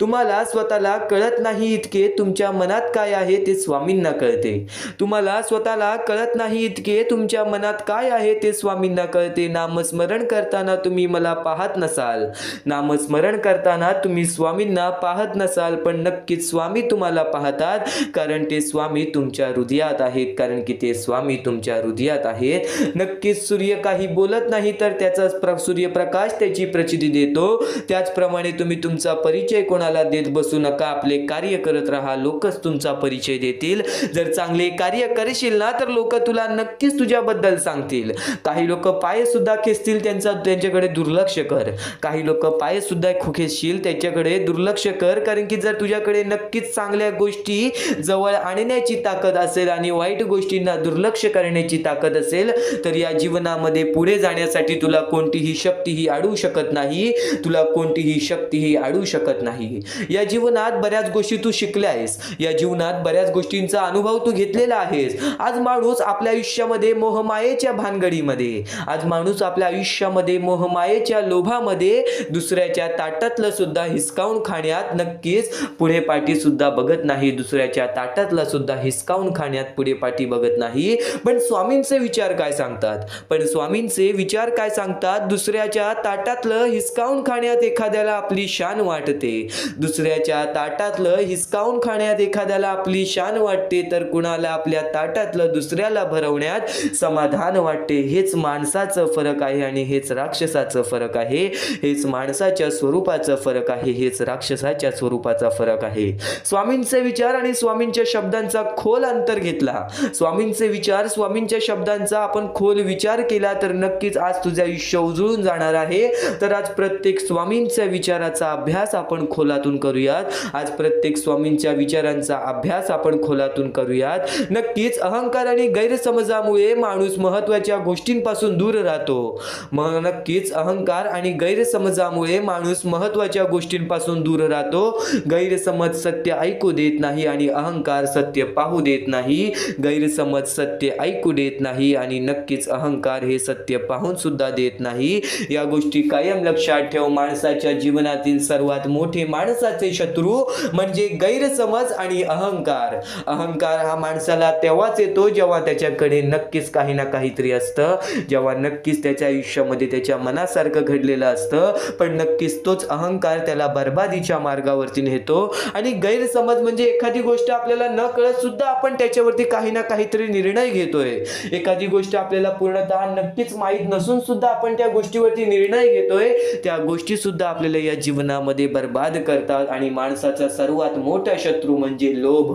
तुम्हाला स्वतःला कळत नाही इतके तुमच्या मनात काय आहे ते स्वामींना कळते. तुम्हाला स्वतःला कळत नाही इतके तुमच्या मनात काय आहे ते स्वामींना कळते. नामस्मरण करताना तुम्ही मला पाहत नसाल, नामस्मरण करताना तुम्ही स्वामींना पाहत नसाल, पण नक्कीच स्वामी तुम्हाला पाहतात, कारण ते स्वामी तुमच्या हृदयात आहेत, कारण की ते स्वामी तुमच्या हृदयात आहेत. नक्कीच सूर्य काही बोलत नाही तर त्याचा सूर्यप्रकाश त्याची प्रचिती देतो. त्याचप्रमाणे तुम्ही तुमचा परिचय कोणाला देत बसू नका. आपले कार्य करत राहा, लोकच तुमचा परिचय देतील. जर चांगले कार्य करशील ना तर लोक तुला नक्कीच तुझ्याबद्दल सांगतील. काही लोक पाय सुद्धा खेचतील, त्यांच्याकडे दुर्लक्ष कर. काही लोक पाय सुद्धा खेचशील, त्याच्याकडे दुर्लक्ष कर, कारण की जर तुझ्याकडे नक्कीच चांगल्या गोष्टी जवळ आणण्याची ताकद असेल आणि वाईट गोष्टींना दुर्लक्ष करण्याची ताकद असेल तर या जीवनामध्ये पुढे जाण्यासाठी तुला कोणतीही शक्तीही अडवू शकत नाही. तुला कोणतीही शक्तीही अडवू शकत नाही. या जीवनात बऱ्याच गोष्टी तू शिकल्या आहेस, या जीवनात बऱ्याच गोष्टींचा अनुभव तू घेतलेला आहेस. आज माणूस आपल्या आयुष्यामध्ये मोहमायेच्या भानगडीमध्ये, आज माणूस आपल्या आयुष्यामध्ये मोहमायेच्या लोभामध्ये दुसऱ्याच्या ताटातलं सुद्धा हिसकावून खाण्यात नक्कीच पुढे पाठी सुद्धा बघत नाही. दुसऱ्याच्या ताटातला सुद्धा हिसकावून खाण्यात पुढे पाठी बघत नाही. पण स्वामींचे विचार काय सांगतात? पण स्वामींचे विचार काय सांगतात? दुसऱ्याच्या ताटातलं हिसकावून खाण्यात एखाद्याला आपली शान वाटते, दुसऱ्याच्या ताटातलं हिसकावून खाण्यात एखाद्याला आपली शान वाटते, तर कुणाला आपल्या ताटातलं दुसऱ्याला भरवण्यात समाधान वाटते. हेच माणसाचं फरक आहे आणि हेच राक्षसाचं फरक आहे. हेच माणसाच्या स्वरूपाचं फरक आहे, हेच राक्षसाच्या स्वरूपाचा फरक आहे. स्वामींचे विचार आणि स्वामींच्या शब्दांचा खोल अंतर घेतला, स्वामींचे विचार स्वामींच्या शब्दांचा आपण खोल विचार केला तर नक्कीच आज तुझे आयुष्य उजळून जाणार आहे. तर आज प्रत्येक स्वामींच्या विचाराचा अभ्यास आपण खोलातून करूयात. आज प्रत्येक स्वामींच्या विचारांचा अभ्यास आपण खोलातून करूयात. नक्कीच अहंकार आणि गैरसमजामुळे माणूस महत्त्वाच्या गोष्टींपासून दूर राहतो. नक्कीच अहंकार आणि गैरसमजामुळे माणूस महत्त्वाच्या गोष्टींपासून दूर राहतो. गैरसमज सत्य ऐकू देत नाही आणि अहंकार सत्य पाहू देत नाही. गैरसमज सत्य ऐकू देत नाही आणि नक्कीच अहंकार हे सत्य पाहून सुद्धा देत नाही. या गोष्टी कायम लक्षात ठेव. माणसाच्या जीवनातील सर्वात मोठे माणसाचे शत्रू म्हणजे गैरसमज आणि अहंकार. अहंकार हा माणसाला तेव्हाच येतो जेव्हा त्याच्याकडे नक्कीच काही ना काहीतरी असतं, जेव्हा नक्कीच त्याच्या आयुष्यामध्ये त्याच्या मनासारखं घडलेलं असतं, पण नक्कीच तोच अहंकार त्याला बर्बादीच्या मार्गावरती नेतो. आणि गैरसमज म्हणजे एखादी गोष्ट आपल्याला न कळत सुद्धा आपण त्याच्यावरती काही ना काहीतरी निर्णय घेतोय. एखादी गोष्ट आपल्याला पूर्णतः नक्कीच माहीत नसून सुद्धा आपण त्या गोष्टीवरती निर्णय घेतोय. त्या गोष्टी सुद्धा आपल्याला या जीवनामध्ये बर्बाद करतात. आणि माणसाचा सर्वात मोठा शत्रू म्हणजे लोभ.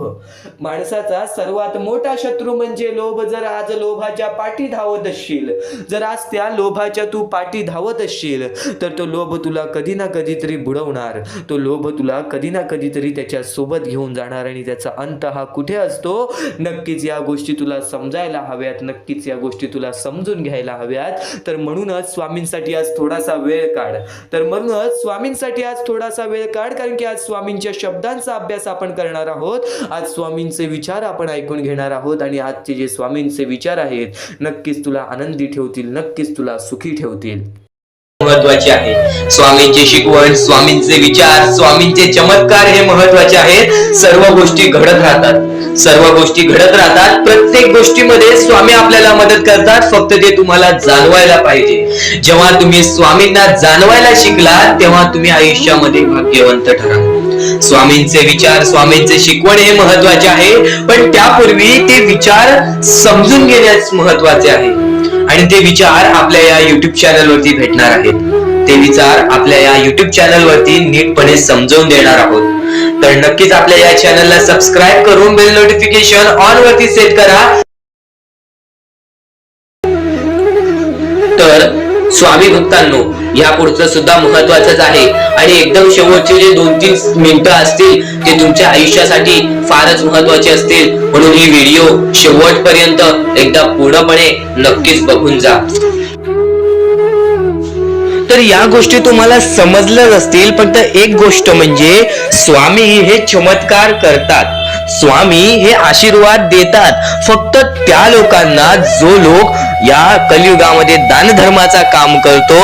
माणसाचा सर्वात मोठा शत्रू म्हणजे लोभ. जर आज लोभाच्या पाठी धावत असशील, जर आज त्या लोभाच्या तू पाठी धावत असशील तर तो लोभ तुला कधी ना कधीतरी बुडवणार. तो लोभ तुला कधी ना कधीतरी त्याच्या सोबत घेऊन जाणार आणि त्याचा अंत हा कुठे असतो? नक्कीच या गोष्टी तुला समजायला हव्यात, नक्कीच या गोष्टी तुला समजून घ्यायला हव्यात. तर म्हणूनच स्वामींसाठी आज थोडासा वेळ काढ. तर म्हणूनच स्वामींसाठी आज थोडासा वेळ काढ, कारण की आज स्वामींच्या शब्दांचा अभ्यास आपण करणार आहोत. आज स्वामींचे विचार आपण ऐकून घेणार आहोत आणि आजचे जे स्वामींचे विचार आहेत नक्कीच तुला आनंदी ठेवतील, नक्कीच तुला सुखी ठेवतील. महत्वाचे आहे स्वामींची शिकवण, स्वामींचे विचार, स्वामींचे चमत्कार हे महत्वाचे आहेत. सर्व गोष्टी घडत राहतात, सर्व गोष्टी घडत राहतात. प्रत्येक गोष्टीमध्ये स्वामी आपल्याला मदत करतात, फक्त ते तुम्हाला जाणवायला पाहिजे. जेव्हा तुम्ही स्वामींना जाणवायला शिकला तेव्हा तुम्ही आयुष्यामध्ये भाग्यवंत ठराल. स्वामींचे विचार, स्वामींचे शिकवण हे महत्वाचे आहे, पण त्यापूर्वी ते विचार समजून घेण्यास महत्वाचे आहे. आणि ते विचार आपल्या या युट्यूब चॅनल वरती भेटणार आहेत. ते विचार आपल्या या युट्यूब चॅनल वरती नीटपणे समजावून देणार आहोत. तर नक्कीच आपल्या या चॅनलला सबस्क्राईब करून बेल नोटिफिकेशन ऑन वरती सेट करा. तर स्वामी भक्तांनो, या पुढचं सुद्धा महत्वाचंच आहे आणि एकदम शेवटचे जे 2-3 मिनिटं असतील ते तुमच्या आयुष्यासाठी फारच महत्वाचे असतील. म्हणून ही व्हिडिओ शेवटपर्यंत एकदा पूर्णपणे नक्कीच बघून जा. तर या गोष्टी तुम्हाला समजल्याच असतील, पण एक गोष्ट म्हणजे स्वामी हे चमत्कार करतात, स्वामी हे आशीर्वाद देतात फक्त त्या लोकांना जो लोक या कलियुगामध्ये दानधर्माचा काम करतो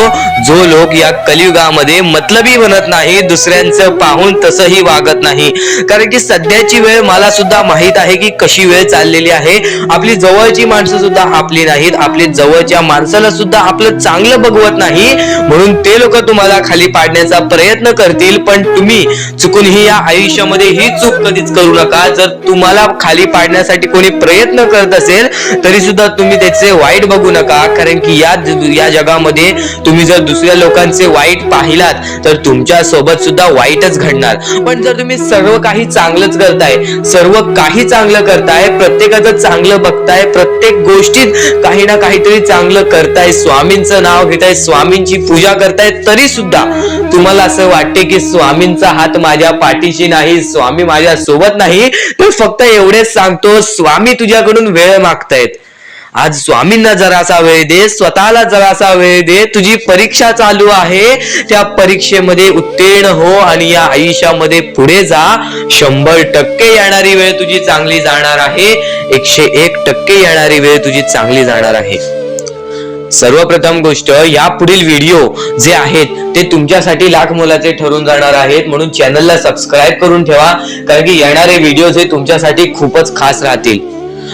जो लोक या कलियुगामध्ये मतलबी बनत नाही, दुसऱ्यांचं पाहून तसंही वागत नाही. कारण की सध्याची वेळ मला सुद्धा माहित आहे की कशी वेळ चाललेली आहे. आपली जवळची माणसं सुद्धा आपली नाहीत, आपली जवळच्या माणसाला सुद्धा आपलं चांगलं बघवत नाही, म्हणून ते लोक तुम्हाला खाली पाडण्याचा प्रयत्न करतील. पण तुम्ही चुकूनही या आयुष्यामध्ये ही चूक कधीच करू नका. जर तुम्हाला खाली पाडण्यासाठी कोणी प्रयत्न करत असेल तरी सुद्धा तुम्ही त्याचे वाईट बघू नका, कारण की या जगामध्ये तुम्ही जर दुसऱ्या लोकांचे वाईट पाहिलात तर तुमच्या सोबत सुद्धा वाईटच घडणार. पण जर तुम्ही सर्व काही चांगलंच करताय, सर्व काही चांगलं करताय, प्रत्येकाचं चांगलं बघताय, प्रत्येक गोष्टीत काही ना काहीतरी चांगलं करताय, स्वामींचं नाव घेताय, स्वामींची पूजा करताय, तरी सुद्धा तुम्हाला असं वाटते की स्वामींचा हात माझ्या पाठीशी नाही, स्वामी माझ्या सोबत नाही, तर फक्त एवढेच सांगतो, स्वामी तुझ्याकडून वेळ मागतायत. आज स्वामींना जरासा वेळ दे, स्वतःला जरासा वेळ दे. तुझी परीक्षा चालू आहे, त्या परीक्षेमध्ये उत्तीर्ण हो आणि या आयुष्यामध्ये पुढे जा. 100% येणारी वेळ तुझी चांगली जाणार आहे, 101% येणारी वेळ तुझी चांगली जाणार आहे. सर्वप्रथम गोष्ट, या पुढील व्हिडिओ जे आहेत ते तुमच्यासाठी लाख मोलाचे ठरून जाणार आहेत, म्हणून चॅनलला सबस्क्राईब करून ठेवा, कारण की येणारे व्हिडिओ हे तुमच्यासाठी खूपच खास राहतील.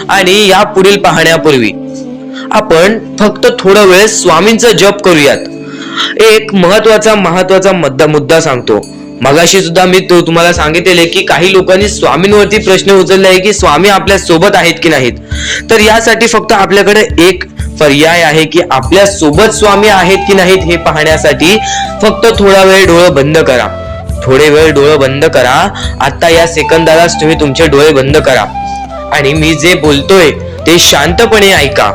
आणि या पुढील पाहण्यापूर्वी आपण फक्त थोडा वेळ स्वामींचा जप करूयात. एक महत्वाचा मुद्दा सांगतो. मगाशी सुद्धा मी तुम्हाला सांगितले की काही लोकांनी स्वामींवरती प्रश्न उचलले आहे की स्वामी आपल्या सोबत आहेत की नाहीत. तर यासाठी फक्त आपल्याकडे एक पर्याय आहे की आपल्या सोबत स्वामी आहेत की नाहीत हे पाहण्यासाठी फक्त थोडा वेळ डोळे बंद करा. थोडे वेळ डोळे बंद करा. आता या सेकंदालाच तुम्ही तुमचे डोळे बंद करा आणि मी जे बोलतोय ते शांतपणे ऐका.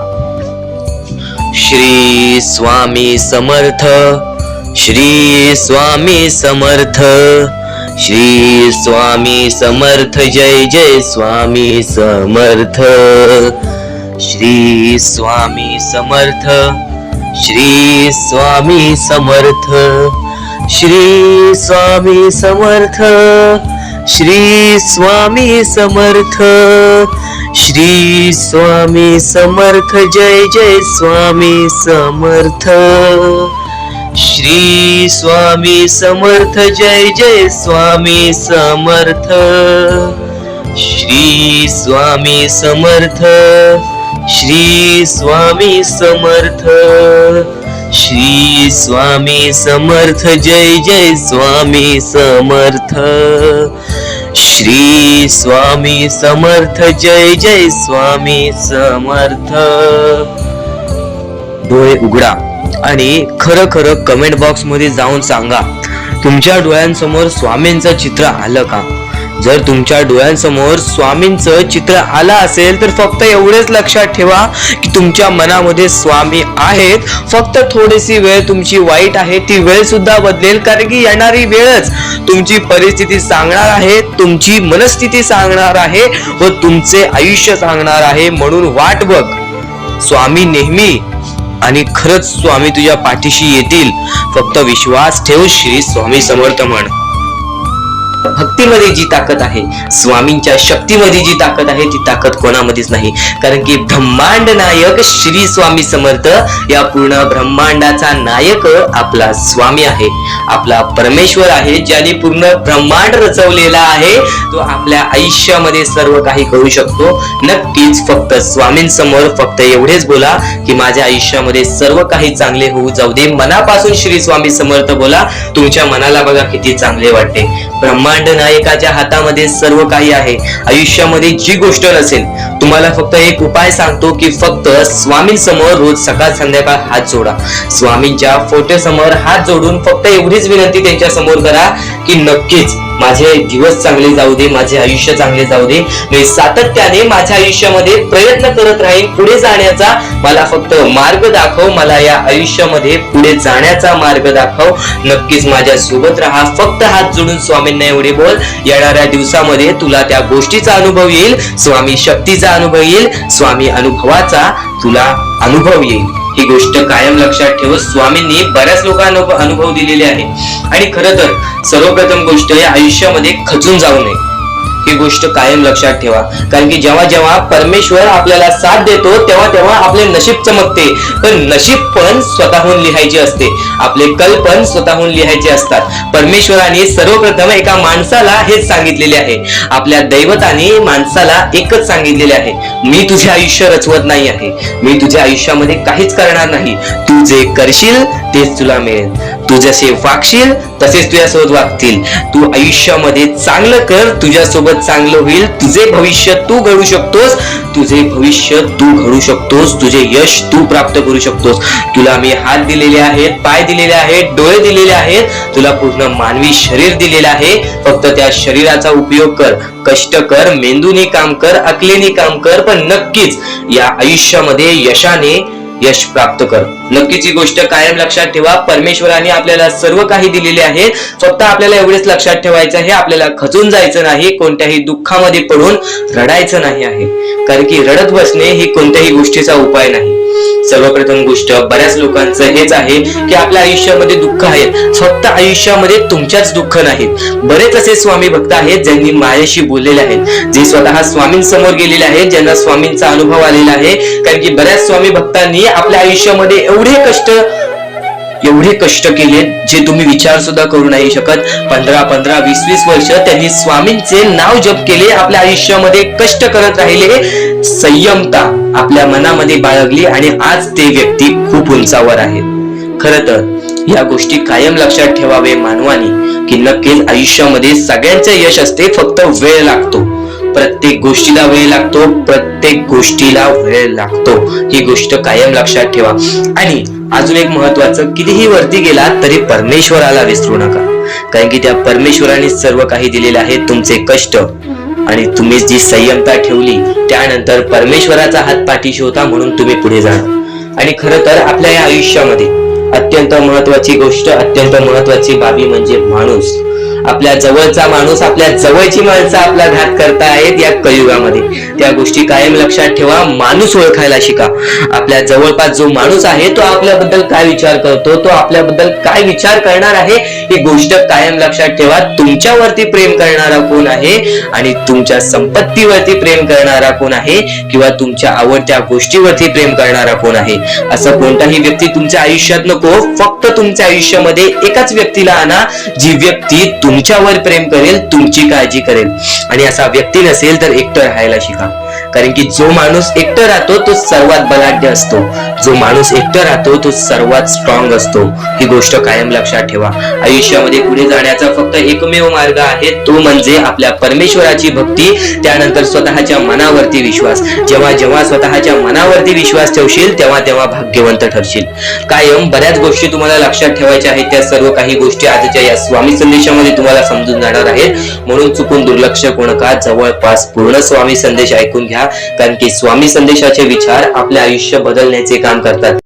श्री स्वामी समर्थ, श्री स्वामी समर्थ, श्री स्वामी समर्थ, जय जय स्वामी समर्थ. श्री स्वामी समर्थ, श्री स्वामी समर्थ, श्री स्वामी समर्थ, श्री स्वामी समर्थ, श्री स्वामी समर्थ, जय जय स्वामी समर्थ. श्री स्वामी समर्थ, जय जय स्वामी समर्थ. श्री स्वामी समर्थ, श्री स्वामी समर्थ, श्री स्वामी समर्थ, जय जय स्वामी समर्थ. श्री स्वामी समर्थ, जय जय स्वामी समर्थ. डोळे उघडा आणि खरं खरं कमेंट बॉक्स मध्ये जाऊन सांगा, तुमच्या डोळ्यांसमोर स्वामींचं चित्र आलं का? जर तुमच्या डोळ्यांसमोर स्वामींचं चित्र आलं असेल तर फक्त एवढेच लक्षात ठेवा की तुमच्या मनामध्ये स्वामी आहेत. फक्त थोडीशी वेळ तुमची वाईट आहे, ती वेळ सुद्धा बदलेल, कारण की येणारी वेळच तुमची परिस्थिती सांगणार आहे, तुमची मनस्थिती सांगणार आहे व तुमचे आयुष्य सांगणार आहे. म्हणून वाट बघ, स्वामी नेहमी आणि खरंच स्वामी तुझ्या पाठीशी येतील. फक्त विश्वास ठेव. श्री स्वामी समर्थ म्हण. भक्तीमध्ये जी ताकद आहे, स्वामींच्या शक्तीमध्ये जी ताकद आहे, ती ताकद कोणामध्येच नाही, कारण की ब्रह्मांड नायक श्री स्वामी समर्थ, या पूर्ण ब्रह्मांडाचा नायक आपला स्वामी आहे, आपला परमेश्वर आहे, ज्याने पूर्ण ब्रह्मांड रचवलेला आहे. तो आपल्या आयुष्यामध्ये सर्व काही करू शकतो. नक्कीच फक्त स्वामींसमोर फक्त एवढेच बोला की माझ्या आयुष्यामध्ये सर्व काही चांगले होऊ जाऊ दे. मनापासून श्री स्वामी समर्थ बोला. तुमच्या मनाला बघा किती चांगले वाटते. ब्रह्मांड नायकाच्या हातामध्ये सर्व काही आहे. आयुष्यामध्ये जी गोष्ट नसेल, तुम्हाला फक्त एक उपाय सांगतो की फक्त स्वामींसमोर रोज सकाळ संध्याकाळ हात जोडा. स्वामींच्या फोटो समोर हात जोडून फक्त एवढीच विनंती त्यांच्या समोर करा की नक्कीच माझे दिवस चांगले जाऊ दे, माझे आयुष्य चांगले जाऊ दे. मी सातत्याने माझ्या आयुष्यामध्ये प्रयत्न करत राहीन पुढे जाण्याचा. मला फक्त मार्ग दाखव, मला या आयुष्यामध्ये पुढे जाण्याचा मार्ग दाखव. नक्कीच माझ्या सोबत राहा. फक्त हात जोडून स्वामींना एवढे बोल. येणाऱ्या दिवसामध्ये तुला त्या गोष्टीचा अनुभव येईल, स्वामी शक्तीचा अनुभव येईल, स्वामी अनुभवाचा तुला अनुभव येईल. ही गोष्ट कायम लक्षात ठेव. स्वामींनी बऱ्याच लोकांना अनुभव दिलेले आहे. आणि खरं तर सर्वप्रथम गोष्ट, या आयुष्यामध्ये खचून जाऊ नये. ही गोष्ट कायम लक्षात ठेवा. कारण की जेव्हा जेव्हा परमेश्वर आपल्याला साथ देतो तेव्हा तेव्हा आपले नशीब चमकते. पण नशीब पण स्वतःहून लिहायचे असते, आपले कल पण स्वतःहून लिहायचे असतात. परमेश्वराने सर्वप्रथम एका माणसाला हेच सांगितलेले आहे, आपल्या दैवताने माणसाला एकच सांगितलेले आहे, मी तुझे आयुष्य रचवत नाही आहे, मी तुझ्या आयुष्यामध्ये काहीच करणार नाही, तू जे करशील तेच तुला मिळेल, तू जसे वागशील तसेच तुझ्यासोबत वागतील, तू आयुष्यामध्ये चांगलं कर, तुझ्यासोबत चांगलं होईल, तुझे भविष्य तू घडू शकतोस, तुझे भविष्य तू घडू शकतोस, तुझे यश तू प्राप्त करू शकतोस. तुला मी हात दिलेले आहेत, पाय दिलेले आहेत, डोळे दिलेले आहेत, तुला पूर्ण मानवी शरीर दिलेले आहे. फक्त त्या शरीराचा उपयोग कर, कष्ट कर, मेंदूने काम कर, अकलेने काम कर, पण नक्कीच या आयुष्यामध्ये यशाने यश प्राप्त कर. नक्कीच ही गोष्ट कायम लक्षात ठेवा. परमेश्वराने आपल्याला सर्व काही दिलेले आहे. फक्त आपल्याला एवढेच लक्षात ठेवायचं आहे, आपल्याला खचून जायचं नाही, कोणत्याही दुःखामध्ये पडून रडायचं नाही आहे. कारण की रडत बसणे ही कोणत्याही गोष्टीचा उपाय नाही. सर्वप्रथम गोष्ट बऱ्याच लोकांचं हेच आहे की आपल्या आयुष्यामध्ये दुःख आहे. फक्त आयुष्यामध्ये तुमच्याच दुःख नाहीत. बरेच असे स्वामी भक्त आहेत ज्यांनी माझ्याशी बोललेले आहेत, जे स्वतः स्वामींसमोर गेलेले आहेत, ज्यांना स्वामींचा अनुभव आलेला आहे. कारण की बऱ्याच स्वामी भक्तांनी आपल्या आयुष्यामध्ये एवढे कष्ट केले जे तुम्ही विचार सुद्धा करू नाही शकत. 15, 20 वर्ष त्यांनी स्वामींचे नाव जप केले, आपल्या आयुष्यामध्ये कष्ट करत राहिले, संयमता आपल्या मनामध्ये बाळगली आणि आज ते व्यक्ती खूप उंचावर आहेत. खरं तर या गोष्टी कायम लक्षात ठेवावे मानवाने की नक्कीच आयुष्यामध्ये सगळ्यांचे यश असते, फक्त वेळ लागतो. प्रत्येक गोष्टीला वेळ लागतो, प्रत्येक गोष्टीला वेळ लागतो. ही गोष्ट कायम लक्षात ठेवा. आणि अजून एक महत्वाचं, कितीही वरती गेला तरी परमेश्वराला विसरू नका. कारण की त्या परमेश्वराने सर्व काही दिलेले आहे. तुमचे कष्ट आणि तुम्ही जी संयमता ठेवली त्यानंतर परमेश्वराचा हात पाठीशी होता म्हणून तुम्ही पुढे जाणार. आणि खरं तर आपल्या या आयुष्यामध्ये अत्यंत महत्वाची गोष्ट, अत्यंत महत्वाची बाबी म्हणजे माणूस. आपल्या जवळचा माणूस, आपल्या जवळची माणसं आपला घात करतायत या कलियुगामध्ये. त्या गोष्टी कायम लक्षात ठेवा. माणूस ओळखायला शिका. आपल्या जवळपास जो माणूस आहे तो आपल्याबद्दल काय विचार करतो, तो आपल्याबद्दल काय विचार करणार आहे, ही गोष्ट कायम लक्षात ठेवा. तुमच्यावरती प्रेम करणारा कोण आहे आणि तुमच्या संपत्तीवरती प्रेम करणारा कोण आहे किंवा तुमच्या आवडत्या गोष्टीवरती प्रेम करणारा कोण आहे. असं कोणताही व्यक्ती तुमच्या आयुष्यात नको. फक्त तुमच्या आयुष्यामध्ये एकाच व्यक्तीला आणा, जी व्यक्ती तुमच्यावर प्रेम करेल, तुमची काळजी करेल. आणि असा व्यक्ती नसेल तर एकटं राहायला शिका. कारण की जो माणूस एकटं राहतो तो सर्वात बलाढ्य असतो, जो माणूस एकटं राहतो तो सर्वात स्ट्रॉंग असतो. ही गोष्ट कायम लक्षात ठेवा. आयुष्यामध्ये पुढे जाण्याचा फक्त एकमेव मार्ग आहे, तो म्हणजे आपल्या परमेश्वराची भक्ती, त्यानंतर स्वतःच्या मनावरती विश्वास. जेव्हा जेव्हा स्वतःच्या मनावरती विश्वास ठेवशील तेव्हा तेव्हा भाग्यवंत ठरशील. कायम बऱ्याच गोष्टी तुम्हाला लक्षात ठेवायच्या आहेत. त्या सर्व काही गोष्टी आजच्या या स्वामी संदेशामध्ये तुम्हाला समजून जाणार आहेत. म्हणून चुकून दुर्लक्ष करू नका. जवळपास पूर्ण स्वामी संदेश ऐकून घ्या. कारण की स्वामी संदेशाचे विचार आपले आयुष्य बदलण्याचे काम करतात.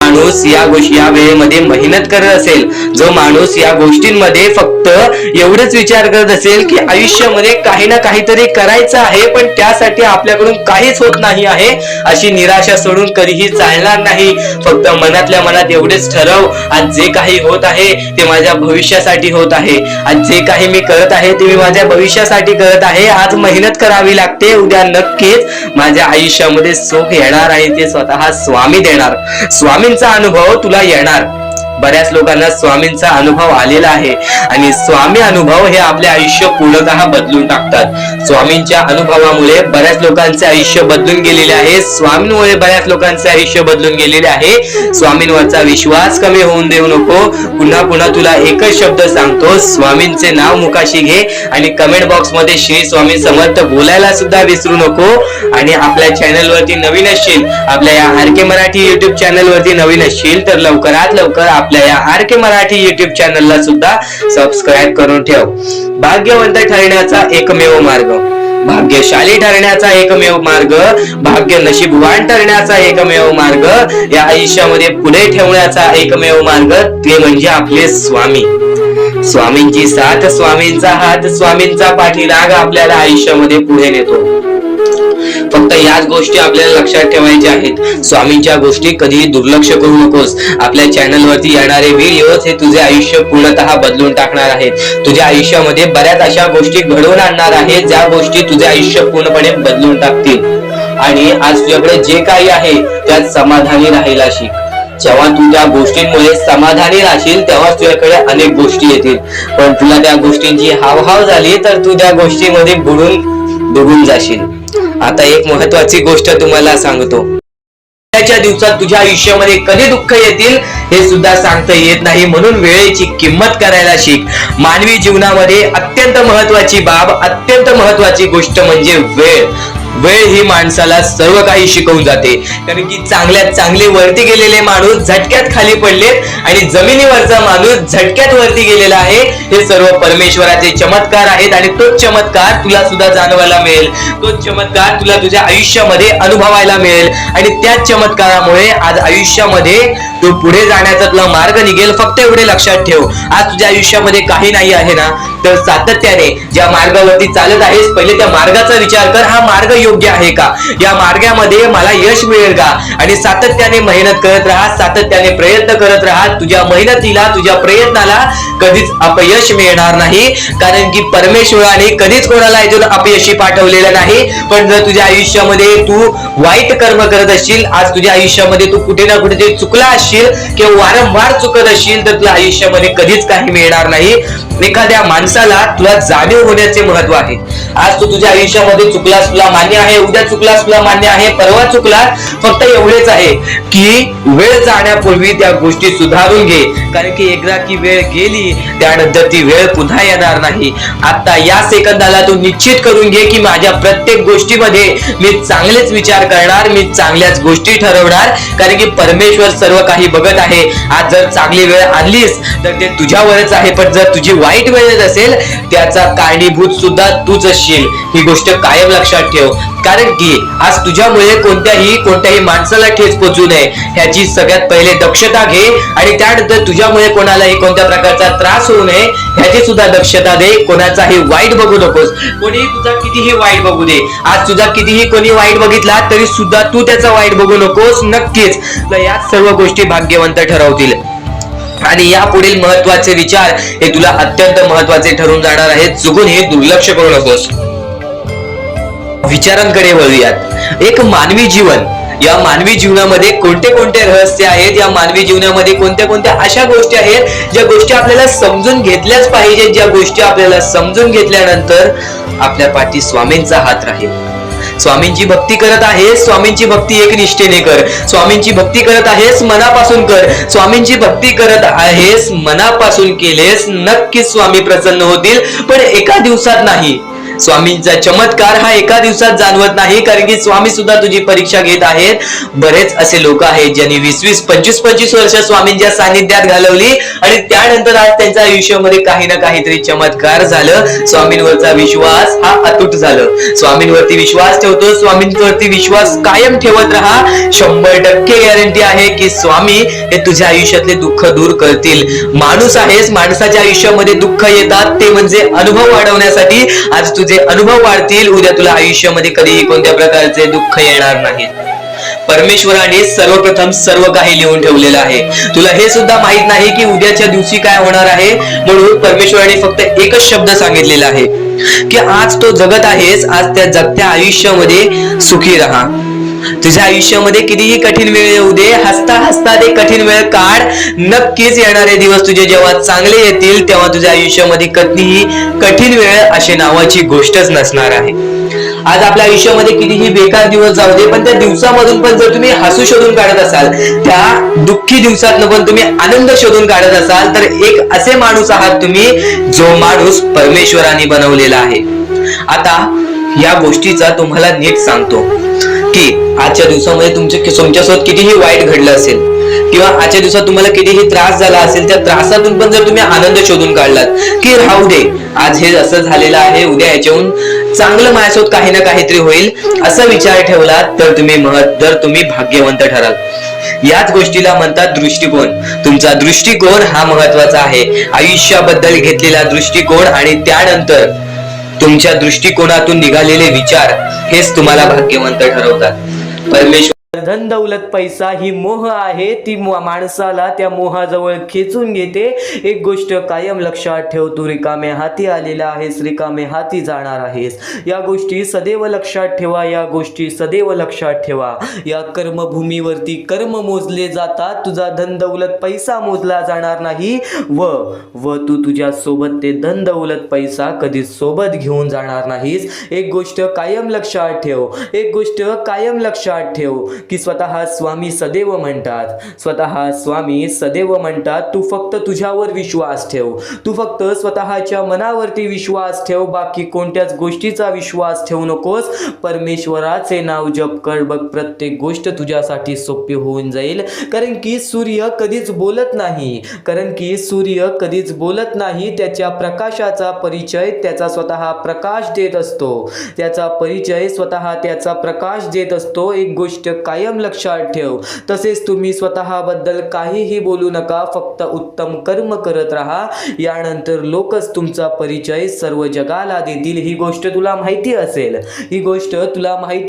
माणूस या वेळेमध्ये मेहनत करत असेल, जो माणूस या गोष्टींमध्ये फक्त एवढंच विचार करत असेल की आयुष्यामध्ये काही ना काहीतरी करायचं आहे पण त्यासाठी आपल्याकडून काहीच होत नाही आहे, अशी निराशा सोडून कधीही चालणार नाही. फक्त मनातल्या मनात एवढेच ठरव, आज जे काही होत आहे ते माझ्या भविष्यासाठी होत आहे, आज जे काही मी करत आहे ते मी माझ्या भविष्यासाठी करत आहे. आज मेहनत करावी लागते, उद्या नक्कीच माझ्या आयुष्यामध्ये सुख येणार आहे, ते स्वतः स्वामी देणार. स्वामींचा अनुभव तुला येणार. बऱ्याच लोकांना स्वामींचा अनुभव आलेला आहे आणि स्वामी अनुभव हे आपले आयुष्य पूर्णतः बदलून टाकतात. स्वामींच्या अनुभवामुळे बऱ्याच लोकांचे आयुष्य बदलून गेलेले आहे. स्वामींमुळे बऱ्याच लोकांचे आयुष्य बदलून गेलेले आहे. स्वामींवरचा विश्वास कमी होऊन देऊ नको. पुन्हा पुन्हा तुला एकच शब्द सांगतो, स्वामींचे नाव मुखाशी घे आणि कमेंट बॉक्स मध्ये श्री स्वामी समर्थ बोलायला सुद्धा विसरू नको. आणि आपल्या चॅनल वरती नवीन असशील, आपल्या या आरके मराठी युट्यूब चॅनल वरती नवीन असशील तर लवकरात लवकर आपल्या या आरके मराठी युट्यूब चॅनलला सुद्धा सबस्क्राईब करून ठेव. भाग्यवंत ठरण्याचा एकमेव मार्ग, भाग्यशाली ठरण्याचा एकमेव मार्ग, भाग्य नशीबवान ठरण्याचा एकमेव मार्ग, या आयुष्यामध्ये पुढे ठेवण्याचा एकमेव मार्ग ते म्हणजे आपले स्वामी. स्वामींची साथ, स्वामींचा हात, स्वामींचा पाठीराग आपल्याला आयुष्यामध्ये पुढे नेतो. फक्त याच गोष्टी आपल्याला लक्षात ठेवायच्या आहेत. स्वामींच्या गोष्टी कधीही दुर्लक्ष करू नकोस. आपल्या चॅनल वरती येणारे व्हिडिओज हे तुझे आयुष्य पूर्णतः बदलून टाकणार आहेत. तुझ्या आयुष्यामध्ये बऱ्याच अशा गोष्टी घडवून आणणार आहेत ज्या गोष्टी तुझे आयुष्य पूर्णपणे बदलून टाकतील. आणि आज तुझ्याकडे जे काही आहे त्यात समाधानी राहायला शिक. जेव्हा तू त्या गोष्टींमुळे समाधानी राहशील तेव्हा तुझ्याकडे अनेक गोष्टी येतील. पण तुला त्या गोष्टींची हावभाव झाली तर तू त्या गोष्टीमध्ये बुडून डुबून जाशील. आता एक महत्वाची गोष्ट तुम्हाला सांगतो. उद्याच्या दिवसात तुझ्या आयुष्यामध्ये कधी दुःख येतील हे सुद्धा सांगता येत नाही. म्हणून वेळेची किंमत करायला शिक. मानवी जीवनामध्ये अत्यंत महत्वाची बाब, अत्यंत महत्वाची गोष्ट म्हणजे वेळ. वेळ ही माणसाला सर्व काही शिकवून जाते. कारण की चांगल्यात चांगले वरती गेलेले माणूस झटक्यात खाली पडलेत आणि जमिनीवरचा माणूस झटक्यात वरती गेलेला आहे. हे सर्व परमेश्वराचे चमत्कार आहेत आणि तोच चमत्कार तुला सुद्धा जाणवायला मिळेल. तोच चमत्कार तुला तुझ्या आयुष्यामध्ये अनुभवायला मिळेल आणि त्याच चमत्कारामुळे आज आयुष्यामध्ये तू पुढे जाण्याचा तुला मार्ग निघेल. फक्त एवढे लक्षात ठेव, आज तुझ्या आयुष्यामध्ये काही नाही आहे ना, तर सातत्याने ज्या मार्गावरती चालत आहेस पहिले त्या मार्गाचा विचार कर. हा मार्ग योग्य आहे का? या मार्गामध्ये मला यश मिळेल का? आणि सातत्याने मेहनत करत राहा, सातत्याने प्रयत्न करत राहा. तुझ्या मेहनतीला, तुझ्या प्रयत्नाला कधीच अपयश मिळणार नाही. कारण की परमेश्वराने कधीच कोणाला इथून अपयशी पाठवलेलं नाही. पण जर तुझ्या आयुष्यामध्ये तू वाईट कर्म करत असशील, आज तुझ्या आयुष्यामध्ये तू कुठे ना कुठे चुकला असशील किंवा वारंवार चुकत असशील तर तुला आयुष्यामध्ये कधीच काही मिळणार नाही. एखाद्या माणसाला तुला जाणीव होण्याचे महत्व आहे. आज तू तुझ्या आयुष्यामध्ये चुकलास, तुला मान्य आहे. उद्या चुकलास, तुला मान्य आहे. परवा चुकलास, फक्त एवढेच आहे की वेळ जाण्यापूर्वी त्या गोष्टी सुधारून घे. कारण की एकदा की वेळ गेली त्यानंतर ती वेळ पुन्हा येणार नाही. आता या सेकंदाला तू निश्चित करून घे की माझ्या प्रत्येक गोष्टीमध्ये मी चांगलेच विचार करणार, मी चांगल्याच गोष्टी ठरवणार. कारण की परमेश्वर सर्व काही बघत आहे. आज जर चांगली वेळ आणलीस तर ते तुझ्यावरच आहे, पण जर तुझी वाईट वेळ असेल त्याचा कारणीभूत सुद्धा तूच असशील. ही गोष्ट कायम लक्षात ठेव. कारण की आज तुझ्यामुळे कोणत्याही माणसाला ठेच पोचू नये ह्याची सगळ्यात पहिले दक्षता घे. आणि त्यानंतर तुझ्यामुळे कोणालाही कोणत्या प्रकारचा त्रास होऊ नये ह्याची सुद्धा दक्षता दे. कोणाचाही वाईट बघू नकोस. कोणीही तुझा कितीही वाईट बघू दे. आज तुझा कितीही कोणी वाईट बघितला तरी सुद्धा तू त्याचा वाईट बघू नकोस. नक्कीच याच सर्व गोष्टी भाग्यवंत ठरवतील. आणि या पुढील महत्वाचे विचार हे तुला अत्यंत महत्वाचे ठरून जाणार आहेत. चुकून हे दुर्लक्ष करू नकोस. विचारांकडे वळूयात. एक मानवी जीवन, या मानवी जीवनामध्ये कोणते कोणते रहस्य आहेत, या मानवी जीवनामध्ये कोणत्या कोणत्या अशा गोष्टी आहेत ज्या गोष्टी आपल्याला समजून घेतल्याच पाहिजेत. ज्या गोष्टी आपल्याला समजून घेतल्यानंतर आपल्या पाठी स्वामींचा हात राहील. स्वामींची भक्ती करत आहेस, स्वामींची भक्ती एक निष्ठेने कर. स्वामींची भक्ती करत आहेस, मनापासून कर. स्वामींची भक्ती करत आहेस, मनापासून केलेस, नक्कीच स्वामी प्रसन्न होतील. पण एका दिवसात नाही. स्वामींचा चमत्कार हा एका दिवसात जाणवत नाही. कारण की स्वामी सुद्धा तुझी परीक्षा घेत आहेत. बरेच असे लोक आहेत ज्यांनी 20-20, 25-25 वर्ष स्वामींच्या सानिध्यात घालवली आणि त्यानंतर आज त्यांच्या आयुष्यामध्ये काही ना काहीतरी चमत्कार झालं. स्वामींवरचा विश्वास हा अतूट झालं. स्वामींवरती विश्वास ठेवतो, स्वामींवरती विश्वास कायम ठेवत राहा. 100% गॅरंटी आहे की स्वामी हे तुझ्या आयुष्यातले दुःख दूर करतील. माणूस आहेस, माणसाच्या आयुष्यामध्ये दुःख येतात ते म्हणजे अनुभव वाढवण्यासाठी. आज तुझे अनुभव वाढतील, उद्या तुला आयुष्यामध्ये कधीही कोणत्या प्रकारचे दुःख येणार नाही. परमेश्वराने सर्वप्रथम सर्व काही लिहून ठेवलेलं आहे. तुला हे सुद्धा माहित नाही की उद्याच्या दिवशी काय होणार आहे. म्हणून परमेश्वराने फक्त एकच शब्द सांगितलेला आहे की आज तो जगत आहेस, आज त्या जगत्या आयुष्यामध्ये सुखी राहा. तुझ्या आयुष्यामध्ये कितीही कठीण वेळ येऊ दे, हसता हसता ते कठीण वेळ काढ. नक्कीच येणारे दिवस तुझे जेव्हा चांगले येतील तेव्हा तुझ्या आयुष्यामध्ये कधीही कठीण वेळ अशी नावाची गोष्टच नसणार आहे. आज आपल्या आयुष्यामध्ये कितीही बेकार दिवस जाऊ दे, पण त्या दिवसामधून पण जर तुम्ही हसू शोधून काढत असाल, त्या दुःखी दिवसातनं पण तुम्ही आनंद शोधून काढत असाल, तर एक असे माणूस आहात तुम्ही जो माणूस परमेश्वराने बनवलेला आहे. आता या गोष्टीचा तुम्हाला नीट सांगतो की आजच्या दिवसामध्ये तुमच्यासोबत कितीही वाईट घडलं असेल किंवा आजच्या दिवसात तुम्हाला कितीही त्रास झाला असेल, त्या त्रासातून पण जर तुम्ही आनंद शोधून काढलात की राहू दे, आज हे असं झालेलं आहे, उद्या याच्याहून चांगलं माझ्यासोबत काही ना काहीतरी होईल, असा विचार ठेवला तर तुम्ही भाग्यवंत ठराल. याच गोष्टीला म्हणतात दृष्टिकोन. तुमचा दृष्टिकोन हा महत्वाचा आहे. आयुष्याबद्दल घेतलेला दृष्टिकोन आणि त्यानंतर तुमच्या दृष्टिकोनातून निघालेले विचार हेच तुम्हाला भाग्यवंत ठरवतात. परमेश्वर धन दौलत पैसा ही मोह आहे, ती माणसाला त्या मोहाजवळ खेचून घेते. एक गोष्ट कायम लक्षात ठेव, तू रिकामे हाती आलेला आहेस, रिकामे हाती जाणार आहेस. या गोष्टी सदैव लक्षात ठेवा, या गोष्टी सदैव लक्षात ठेवा. या कर्मभूमीवरती कर्म मोजले जातात, तुझा धन दौलत पैसा मोजला जाणार नाही. व तू तुझ्या सोबत ते धन दौलत पैसा कधी सोबत घेऊन जाणार नाहीस. एक गोष्ट कायम लक्षात ठेव, एक गोष्ट कायम लक्षात ठेव की स्वतः स्वामी सदैव म्हणतात, तू फक्त तुझ्यावर विश्वास ठेव, तू फक्त स्वतःच्या मनावरती विश्वास ठेव, बाकी कोणत्याच गोष्टीचा विश्वास ठेवू नकोस. परमेश्वराचे नाव जप कर, बघ प्रत्येक गोष्ट तुझ्यासाठी सोपी होऊन जाईल. कारण की सूर्य कधीच बोलत नाही, त्याच्या प्रकाशाचा परिचय त्याचा स्वतः प्रकाश देत असतो, त्याचा परिचय स्वतः त्याचा प्रकाश देत असतो. एक गोष्ट कायम लक्षात ठेव. तसेच तुम्ही स्वतःबद्दल काहीही बोलू नका, फक्त उत्तम कर्म करत राहा. यानंतर लोकच तुमचा परिचय सर्व जगाला देतील. ही गोष्ट तुला माहिती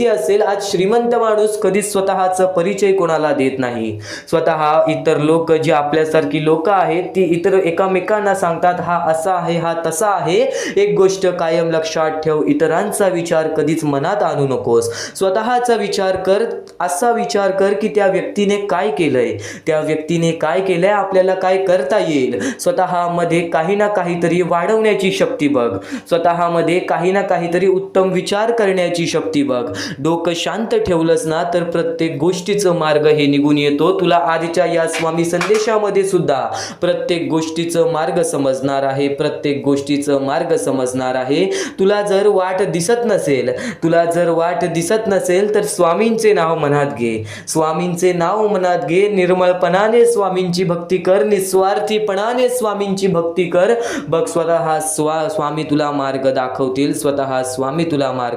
असेल. आज श्रीमंत माणूस कधीच स्वतःचा परिचय कोणाला देत नाही. स्वतः इतर लोक जी आपल्यासारखी लोक आहेत ती इतर एकामेकांना सांगतात, हा असा आहे, हा तसा आहे. एक गोष्ट कायम लक्षात ठेव, इतरांचा विचार कधीच मनात आणू नकोस. स्वतःचा विचार कर, असा विचार कर की त्या व्यक्तीने काय केलंय, आपल्याला काय करता येईल. स्वतःमध्ये काही ना काहीतरी वाढवण्याची शक्ती बघ, स्वतःमध्ये काही ना काहीतरी उत्तम विचार करण्याची शक्ती बघ. डोकं शांत ठेवलंस ना तर प्रत्येक गोष्टीचं मार्ग हे निघून येतो. तुला आजच्या या स्वामी संदेशामध्ये सुद्धा प्रत्येक गोष्टीचं मार्ग समजणार आहे. तुला जर वाट दिसत नसेल तर स्वामींचे नाव मनात घे, निर्मळपणाने स्वामींची भक्ती कर, निस्वार्थीपणाने स्वामींची भक्ती कर. बघ स्वतः स्वामी तुला मार्ग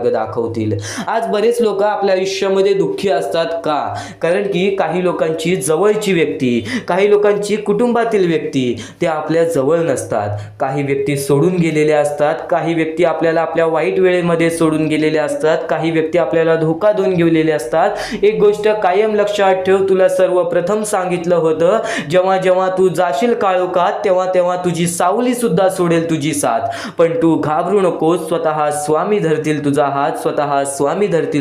दाखवतील. आज बरेच लोक आपल्या आयुष्यामध्ये दुःखी असतात का? कारण की काही लोकांची जवळची व्यक्ती, काही लोकांची कुटुंबातील व्यक्ती ते आपल्या जवळ नसतात. काही व्यक्ती सोडून गेलेल्या असतात, काही व्यक्ती आपल्याला आपल्या वाईट वेळेमध्ये सोडून गेलेले असतात, काही व्यक्ती आपल्याला धोका देऊन गेलेले असतात. एक गोष्ट कायम लक्षात ठेव, तुला सर्वप्रथम सांगितलं होतं, जेव्हा जेव्हा तू जाशील काळोखात तेव्हा तुझी सावली सुद्धा सोडेल तुझी साथ. पण तू घाबरू नकोस, स्वतः स्वामी धरतील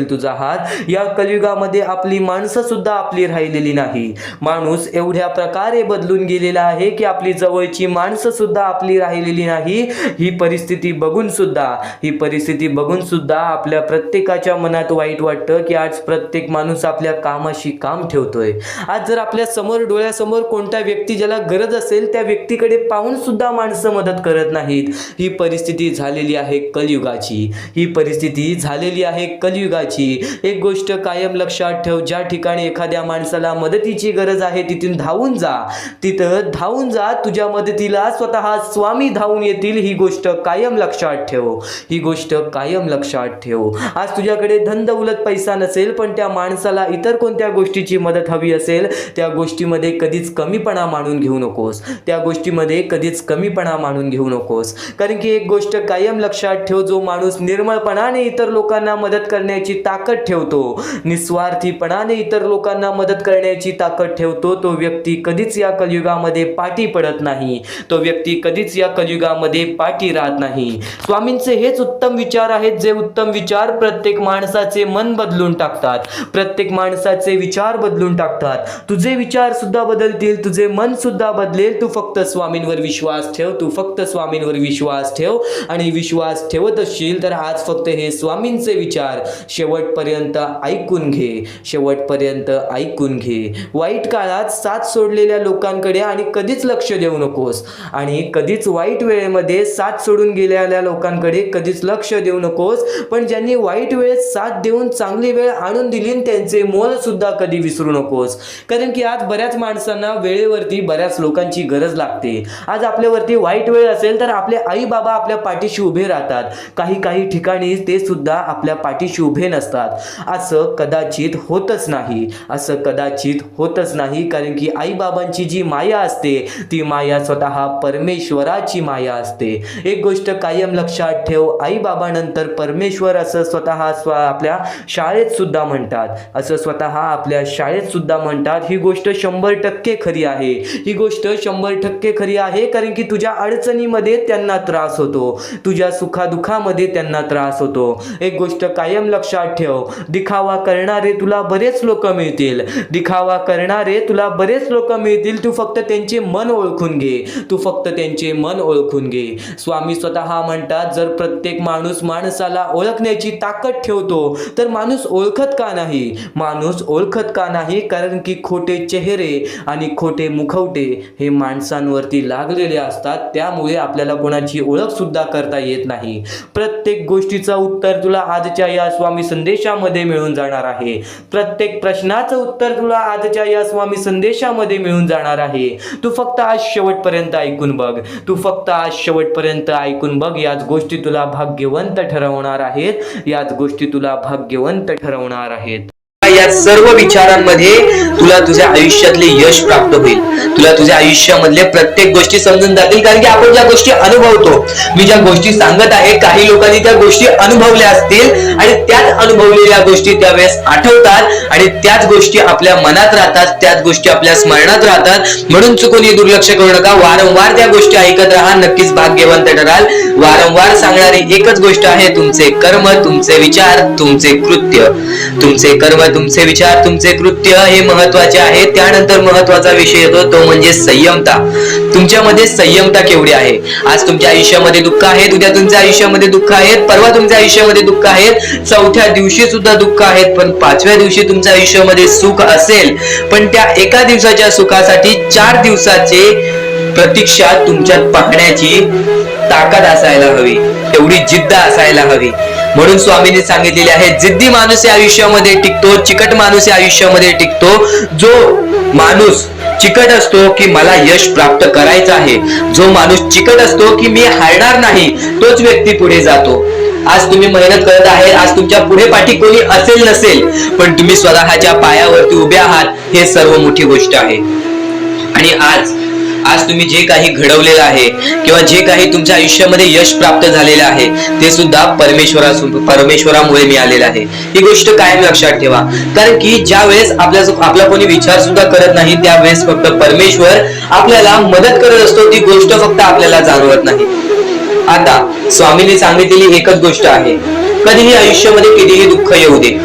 तुझा हात. या कलियुगामध्ये आपली माणसं सुद्धा आपली राहिलेली नाही. माणूस एवढ्या प्रकारे बदलून गेलेला आहे की आपली जवळची माणसं सुद्धा आपली राहिलेली नाही. ही परिस्थिती बघून सुद्धा आपल्या प्रत्येकाच्या मनात वाईट वाटतं की आज प्रत्येक माणूस आपल्या कामाशी काम ठेवतोय. आज जर आपल्या डोळ्यासमोर कोणत्या व्यक्ती ज्याला गरज असेल त्या व्यक्तीकडे पाहून सुद्धा माणसं मदत करत नाहीत. ही परिस्थिती झालेली आहे कलियुगाची. एक गोष्ट कायम लक्षात ठेव, ज्या ठिकाणी एखाद्या माणसाला मदतीची गरज आहे तिथून धावून जा, तुझ्या मदतीला स्वतः स्वामी धावून येतील. ही गोष्ट कायम लक्षात ठेव. आज तुझ्याकडे धन दौलत पैसा नसेल पण त्या माणसाला इतर कोणत्या गोष्टीची मदत हवी असेल, त्या गोष्टीमध्ये कधीच कमीपणा मानून घेऊ नकोस. कारण की एक गोष्ट कायम लक्षात ठेव, जो माणूस निर्मळपणाने इतर लोकांना मदत करण्याची ताकद ठेवतो, निस्वार्थीपणाने इतर लोकांना मदत करण्याची ताकद ठेवतो, तो व्यक्ती कधीच या कलियुगामध्ये पाठी पडत नाही, तो व्यक्ती कधीच या कलियुगामध्ये पाठी राहत नाही. स्वामींचे हेच उत्तम विचार आहेत, जे उत्तम विचार प्रत्येक माणसाचे मन बदलून टाकतात, प्रत्येक माणसाचे विचार बदलून टाकतात. तुझे विचार सुद्धा बदलतील, तुझे मन सुद्धा बदलेल. तू फक्त स्वामींवर विश्वास ठेव, आणि विश्वास ठेवत असशील तर आज फक्त हे स्वामींचे विचार शेवटपर्यंत ऐकून घे. वाईट काळात साथ सोडलेल्या लोकांकडे आणि कधीच लक्ष देऊ नकोस, आणि कधीच वाईट वेळेमध्ये साथ सोडून गेलेल्या लोकांकडे कधीच लक्ष देऊ नकोस. पण ज्यांनी वाईट वेळेत साथ देऊन चांगली वेळ आणून दिली त्यांचे गोष्टींचे मोल सुद्धा कधी विसरू नकोस. कारण की आज बऱ्याच माणसांना वेळेवरती बऱ्याच लोकांची गरज लागते. आज आपल्यावरती वाईट वेळ असेल तर आपले आई बाबा आपल्या पाठीशी उभे राहतात. काही ठिकाणी ते सुद्धा आपल्या पाठीशी उभे नसतात. असं कदाचित होतच नाही, असं कदाचित होतच नाही. कारण की आई बाबांची जी माया असते ती माया स्वतः परमेश्वराची माया असते. एक गोष्ट कायम लक्षात ठेव, आई बाबानंतर परमेश्वर असं स्वतः आपल्या शाळेत सुद्धा म्हणतात, असं स्वतः आपल्या शाळेत सुद्धा म्हणतात. ही गोष्ट 100% खरी आहे. ही गोष्ट 100% खरी आहे. कारण की तुझ्या अडचणीमध्ये त्यांना त्रास होतो, तुझ्या सुखादुखामध्ये त्यांना त्रास होतो. एक गोष्ट कायम लक्षात ठेव, दिखावा करणारे तुला बरेच लोक मिळतील, दिखावा करणारे तुला बरेच लोक मिळतील. तू फक्त त्यांचे मन ओळखून घे, तू फक्त त्यांचे मन ओळखून घे. स्वामी स्वतः म्हणतात, जर प्रत्येक माणूस माणसाला ओळखण्याची ताकद ठेवतो तर माणूस ओळखत का नाही? माणूस ओळखत का नाही? कारण की खोटे चेहरे आणि खोटे मुखवटे हे माणसांवरती लागलेले असतात. त्यामुळे आपल्याला कोणाची ओळख सुद्धा करता येत नाही. प्रत्येक गोष्टीचं उत्तर तुला आजच्या या स्वामी संदेशामध्ये मिळून जाणार आहे. प्रत्येक प्रश्नाचं उत्तर तुला आजच्या या स्वामी संदेशामध्ये मिळून जाणार आहे. तू फक्त आज शेवटपर्यंत ऐकून बघ, तू फक्त आज शेवटपर्यंत ऐकून बघ. याच गोष्टी तुला भाग्यवंत ठरवणार आहेत, याच गोष्टी तुला भाग्यवंत ठरवणार आहेत. या सर्व विचारांमध्ये तुला तुझ्या आयुष्यातले यश प्राप्त होईल. तुला तुझ्या आयुष्यामधले प्रत्येक गोष्टी समजून जातील. कारण की आपण ज्या गोष्टी अनुभवतो, मी ज्या गोष्टी सांगत आहे, काही लोकांनी त्या गोष्टी अनुभवल्या असतील आणि त्याच अनुभवलेल्या गोष्टी त्यावेळेस आठवतात आणि त्याच गोष्टी आपल्या मनात राहतात, त्याच गोष्टी आपल्या स्मरणात राहतात. म्हणून चुकून दुर्लक्ष करू नका. वारंवार त्या गोष्टी ऐकत राहा, नक्कीच भाग्यवंत ठराल. वारंवार सांगणारी एकच गोष्ट आहे, तुमचे कर्म, तुमचे विचार, तुमचे कृत्य. तुमचे कर्म, तुमचे विचार, तुमचे कृत्य हे महत्वाचे आहे. त्यानंतर महत्वाचा विषय येतो तो म्हणजे संयमता. तुमच्यामध्ये संयमता केवढी आहे? आज तुमच्या आयुष्यामध्ये दुःख आहे, उद्या तुमच्या आयुष्यामध्ये दुःख आहेत, परवा तुमच्या आयुष्यामध्ये दुःख आहेत, चौथ्या दिवशी सुद्धा दुःख आहेत, पण पाचव्या दिवशी तुमच्या आयुष्यामध्ये सुख असेल. पण त्या एका दिवसाच्या सुखासाठी 4 दिवसाचे प्रतीक्षा तुमच्यात पाहण्याची ताकद असायला हवी, तेवढी जिद्द असायला हवी. म्हणून स्वामींनी सांगितलेले आहे, जिद्दी माणूस या आयुष्यामध्ये टिकतो, चिकट माणूस या आयुष्यामध्ये टिकतो. जो माणूस चिकट असतो की मला यश प्राप्त करायचं आहे, जो माणूस चिकट असतो की मी हारणार नाही, तोच व्यक्ती पुढे जातो. आज तुम्ही मेहनत करत आहे, आज तुमच्या पुढे पाठी कोणी असेल नसेल, पण तुम्ही स्वतःच्या पायावरती उभे आहात, हे सर्व मोठी गोष्ट आहे. आणि आज तुम्ही जे काही घडवलेलं आहे किंवा जे काही तुमच्या आयुष्यामध्ये यश प्राप्त झालेलं आहे ते सुद्धा परमेश्वरामुळे मिळालेलं आहे. ही गोष्ट कायम लक्षात ठेवा. कारण की ज्या वेळेस आपला कोणी विचार सुद्धा करत नाही, त्यावेळेस फक्त परमेश्वर आपल्याला मदत करत असतो. ती गोष्ट फक्त आपल्याला जाणवत नाही. आता स्वामींनी सांगितलेली एकच गोष्ट आहे, कधीही आयुष्यामध्ये कितीही दुःख येऊ दे,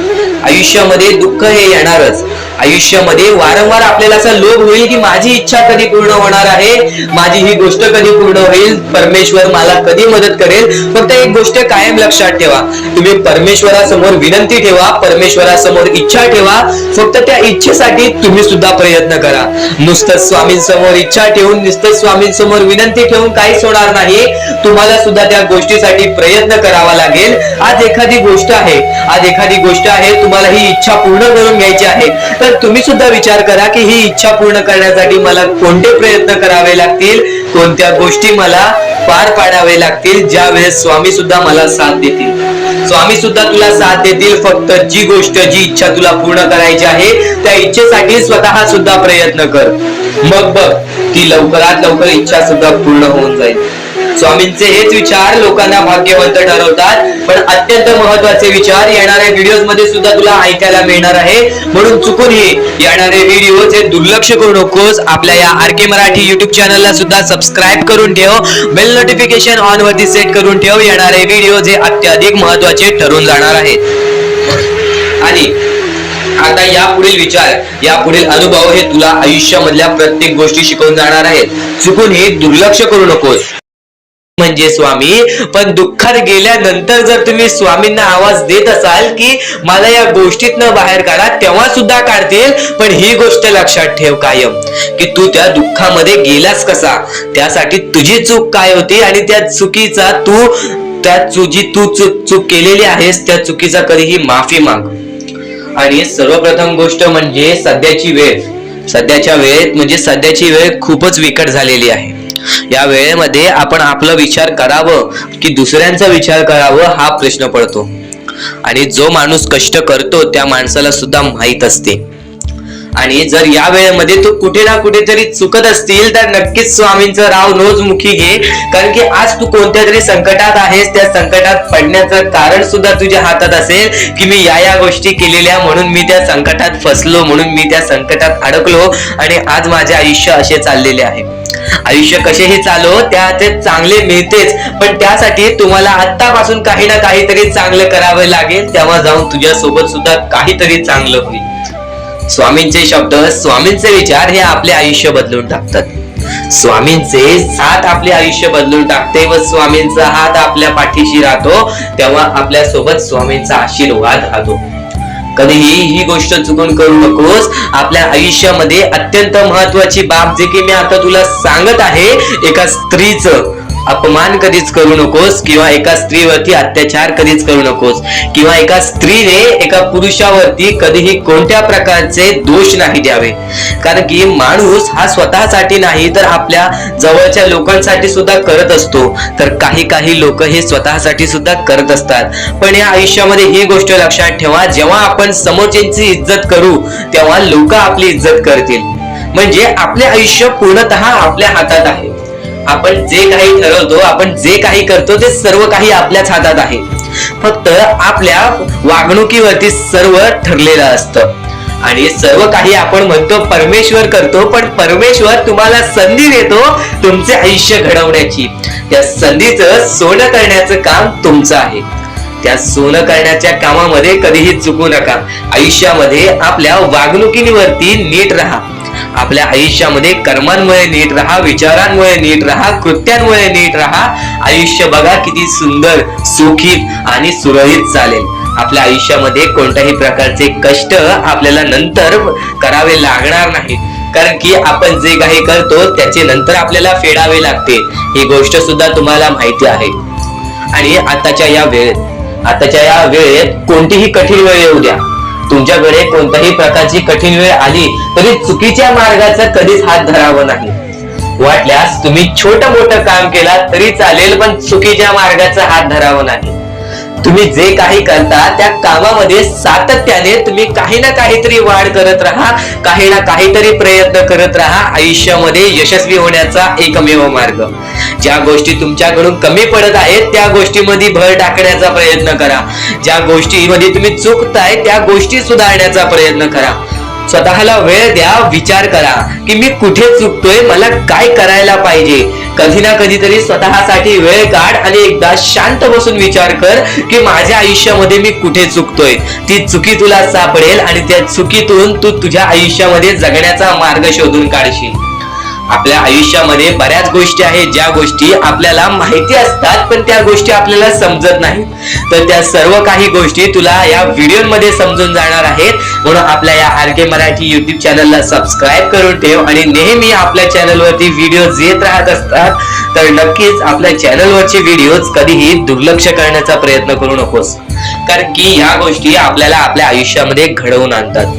आयुष्यामध्ये दुःख हे येणारच. आयुष्यामध्ये वारंवार आपल्याला असा लोभ होईल की माझी इच्छा कधी पूर्ण होणार आहे, माझी ही गोष्ट कधी पूर्ण होईल, परमेश्वर मला कधी मदत करेल. फक्त एक गोष्ट कायम लक्षात ठेवा, तुम्ही परमेश्वरासमोर विनंती ठेवा, परमेश्वरासमोर इच्छा ठेवा. फक्त त्या इच्छेसाठी तुम्ही सुद्धा प्रयत्न करा. नुसतं स्वामींसमोर इच्छा ठेवून, नुसतं स्वामींसमोर विनंती ठेवून काहीच होणार नाही. तुम्हाला सुद्धा त्या गोष्टीसाठी प्रयत्न करावा लागेल. आज एखादी गोष्ट आहे, तुम्हाला ही इच्छा पूर्ण करून घ्यायची आहे, तर तुम्ही सुद्धा विचार करा की ही इच्छा पूर्ण करण्यासाठी मला कोणते प्रयत्न करावे लागतील, कोणत्या गोष्टी मला पार पाडावे लागतील. ज्या वेळेस स्वामी सुद्धा मला साथ देतील, स्वामी सुद्धा तुला साथ देतील. फक्त जी गोष्ट, जी इच्छा तुला पूर्ण करायची आहे, त्या इच्छेसाठी स्वतः सुद्धा प्रयत्न कर. मग बघ ती लवकरात लवकर इच्छा सुद्धा पूर्ण होऊन जाईल. स्वामींचे हेच विचार लोकांना भाग्यवंत ठरवतात. पण अत्यंत महत्वाचे विचार येणाऱ्या व्हिडिओज मध्ये सुद्धा तुला ऐकायला मिळणार आहे. म्हणून चुकूनही येणारे व्हिडिओ जे दुर्लक्ष करू नकोस. आपल्या या आरके मराठी युट्यूब चॅनलला सुद्धा सबस्क्राईब करून ठेव, बेल नोटिफिकेशन ऑन वरती सेट करून ठेव. येणारे व्हिडिओ जे अत्याधिक महत्वाचे ठरून जाणार आहेत. आणि आता यापुढील विचार, यापुढील अनुभव हे तुला आयुष्यामधल्या प्रत्येक गोष्टी शिकवून जाणार आहेत. चुकूनही दुर्लक्ष करू नकोस. म्हणजे स्वामी, पण दुःखात गेल्यानंतर जर तुम्ही स्वामींना आवाज देत असाल की मला या गोष्टीतनं बाहेर काढा, तेव्हा सुद्धा काढतील. पण ही गोष्ट लक्षात ठेव कायम की तू त्या दुःखामध्ये गेलास कसा, त्यासाठी तुझी चूक काय होती आणि त्या चुकीचा चूक केलेली आहेस, त्या चुकीचा कधीही माफी माग. आणि सर्वप्रथम गोष्ट म्हणजे सध्याची वेळ. सध्याच्या वेळेत म्हणजे सध्याची वेळ खूपच विकट झालेली आहे. या वेळेमध्ये आपण आपला विचार करावं की दुसऱ्यांचा विचार करावं हा प्रश्न पडतो. आणि जो माणूस कष्ट करतो त्या माणसाला सुद्धा माहित असते. आणि जर या वेळेमध्ये तू कुठे ना कुठेतरी चुकत असतील तर नक्कीच स्वामींचं राव रोजमुखी घे. कारण की आज तू कोणत्या तरी संकटात आहेस. त्या संकटात पडण्याचं कारण सुद्धा तुझ्या हातात असेल की मी या गोष्टी केलेल्या म्हणून मी त्या संकटात फसलो, म्हणून मी त्या संकटात अडकलो आणि आज माझे आयुष्य असे चाललेले आहे. आयुष्य कसेही चालो त्याचे चांगले मिळतेच, पण त्यासाठी तुम्हाला आत्तापासून काही ना काहीतरी चांगलं करावं लागेल. तेव्हा जाऊन तुझ्या सोबत सुद्धा काहीतरी चांगलं होईल. स्वामींचे शब्द, स्वामींचे विचार हे आपले आयुष्य बदलून टाकतात. स्वामींचे साथ आपले आयुष्य बदलून टाकते व स्वामींचा हात आपल्या पाठीशी राहतो. तेव्हा आपल्या सोबत स्वामींचा आशीर्वाद राहतो. कधीही ही गोष्ट चुकून करू नकोस. आपल्या आयुष्यामध्ये अत्यंत महत्वाची बाब जे की मी आता तुला सांगत आहे, एका स्त्रीचं अपमान कधीच करू नकोस किंवा एका स्त्रीवरती अत्याचार कधीच करू नकोस किंवा एका स्त्रीने एका पुरुषावरती कधीही कोणत्या प्रकारचे दोष नाही द्यावे. कारण की माणूस हा स्वतःसाठी नाही तर आपल्या जवळच्या लोकांसाठी सुद्धा करत असतो. तर काही लोक हे स्वतःसाठी सुद्धा करत असतात. पण या आयुष्यामध्ये ही गोष्ट लक्षात ठेवा, जेव्हा आपण समोरच्यांची इज्जत करू तेव्हा लोक आपली इज्जत करतील. म्हणजे आपले आयुष्य पूर्णतः आपल्या हातात आहे. आपण जे काही ठरवतो, आपण जे काही करतो ते सर्व काही आपल्याच हातात आहे. फक्त आपल्या वागणुकीवरती सर्व ठरलेलं असतं. आणि सर्व काही आपण म्हणतो परमेश्वर करतो, पण परमेश्वर तुम्हाला संधी देतो तुमचे आयुष्य घडवण्याची. त्या संधीचं सोनं करण्याचं काम तुमचं आहे. त्या सोनं करण्याच्या कामामध्ये कधीही चुकू नका. आयुष्यामध्ये आपल्या वागणुकीवरती नीट राहा. आपल्या आयुष्यामध्ये कर्मांमुळे नीट राहा, विचारांमुळे नीट राहा, कृत्यांमुळे नीट राहा. आयुष्य बघा किती सुंदर, सुखीत आणि सुरळीत चालेल. आपल्या आयुष्यामध्ये कोणत्याही प्रकारचे कष्ट आपल्याला नंतर करावे लागणार नाही. कारण की आपण जे काही करतो त्याचे नंतर आपल्याला फेडावे लागते. ही गोष्ट सुद्धा तुम्हाला माहिती आहे. आणि आताच्या या वेळेत कोणतीही कठीण वेळ येऊ द्या, तुमच्याकडे कोणत्याही प्रकारची कठीण वेळ आली तरी चुकीच्या मार्गाचा कधीच हात धरावा नाही. वाटल्यास तुम्ही छोटं मोठं काम केला तरी चालेल, पण चुकीच्या मार्गाचा हात धरावा नाही. तुम्ही जे काही करता त्या कामामध्ये सातत्याने तुम्ही काही ना काहीतरी वाढ करत राहा, काही ना काहीतरी प्रयत्न करत राहा. आयुष्यामध्ये यशस्वी होण्याचा एकमेव मार्ग. ज्या गोष्टी तुमच्याकडून कमी पडत आहेत त्या गोष्टीमध्ये भर टाकण्याचा प्रयत्न करा. ज्या गोष्टीमध्ये तुम्ही चुकताय त्या गोष्टी सुधारण्याचा प्रयत्न करा. स्वतःला वेळ द्या, विचार करा की मी कुठे चुकतोय, मला काय करायला पाहिजे. कधी ना कधीतरी स्वतःसाठी वेळ काढ आणि एकदा शांत बसून विचार कर की माझ्या आयुष्यामध्ये मी कुठे चुकतोय. ती चुकी तुला सापडेल आणि त्या चुकीतून तू तुझ्या आयुष्यामध्ये जगण्याचा मार्ग शोधून काढशील. आपल्या आयुष्यामध्ये बऱ्याच गोष्टी आहेत ज्या गोष्टी आपल्याला माहिती असतात पण त्या गोष्टी आपल्याला समजत नाहीत. तर त्या सर्व काही गोष्टी तुला या व्हिडिओमध्ये समजून जाणार आहेत. म्हणून आपल्या या RK मराठी YouTube चॅनलला सबस्क्राईब करून ठेव आणि नेहमी आपल्या चॅनलवरती व्हिडिओज येत राहत असतात. तर नक्कीच आपल्या चॅनलवरचे व्हिडिओज कधीही दुर्लक्ष करण्याचा प्रयत्न करू नकोस. कारण की या गोष्टी आपल्याला आपल्या आयुष्यामध्ये घडवून आणतात.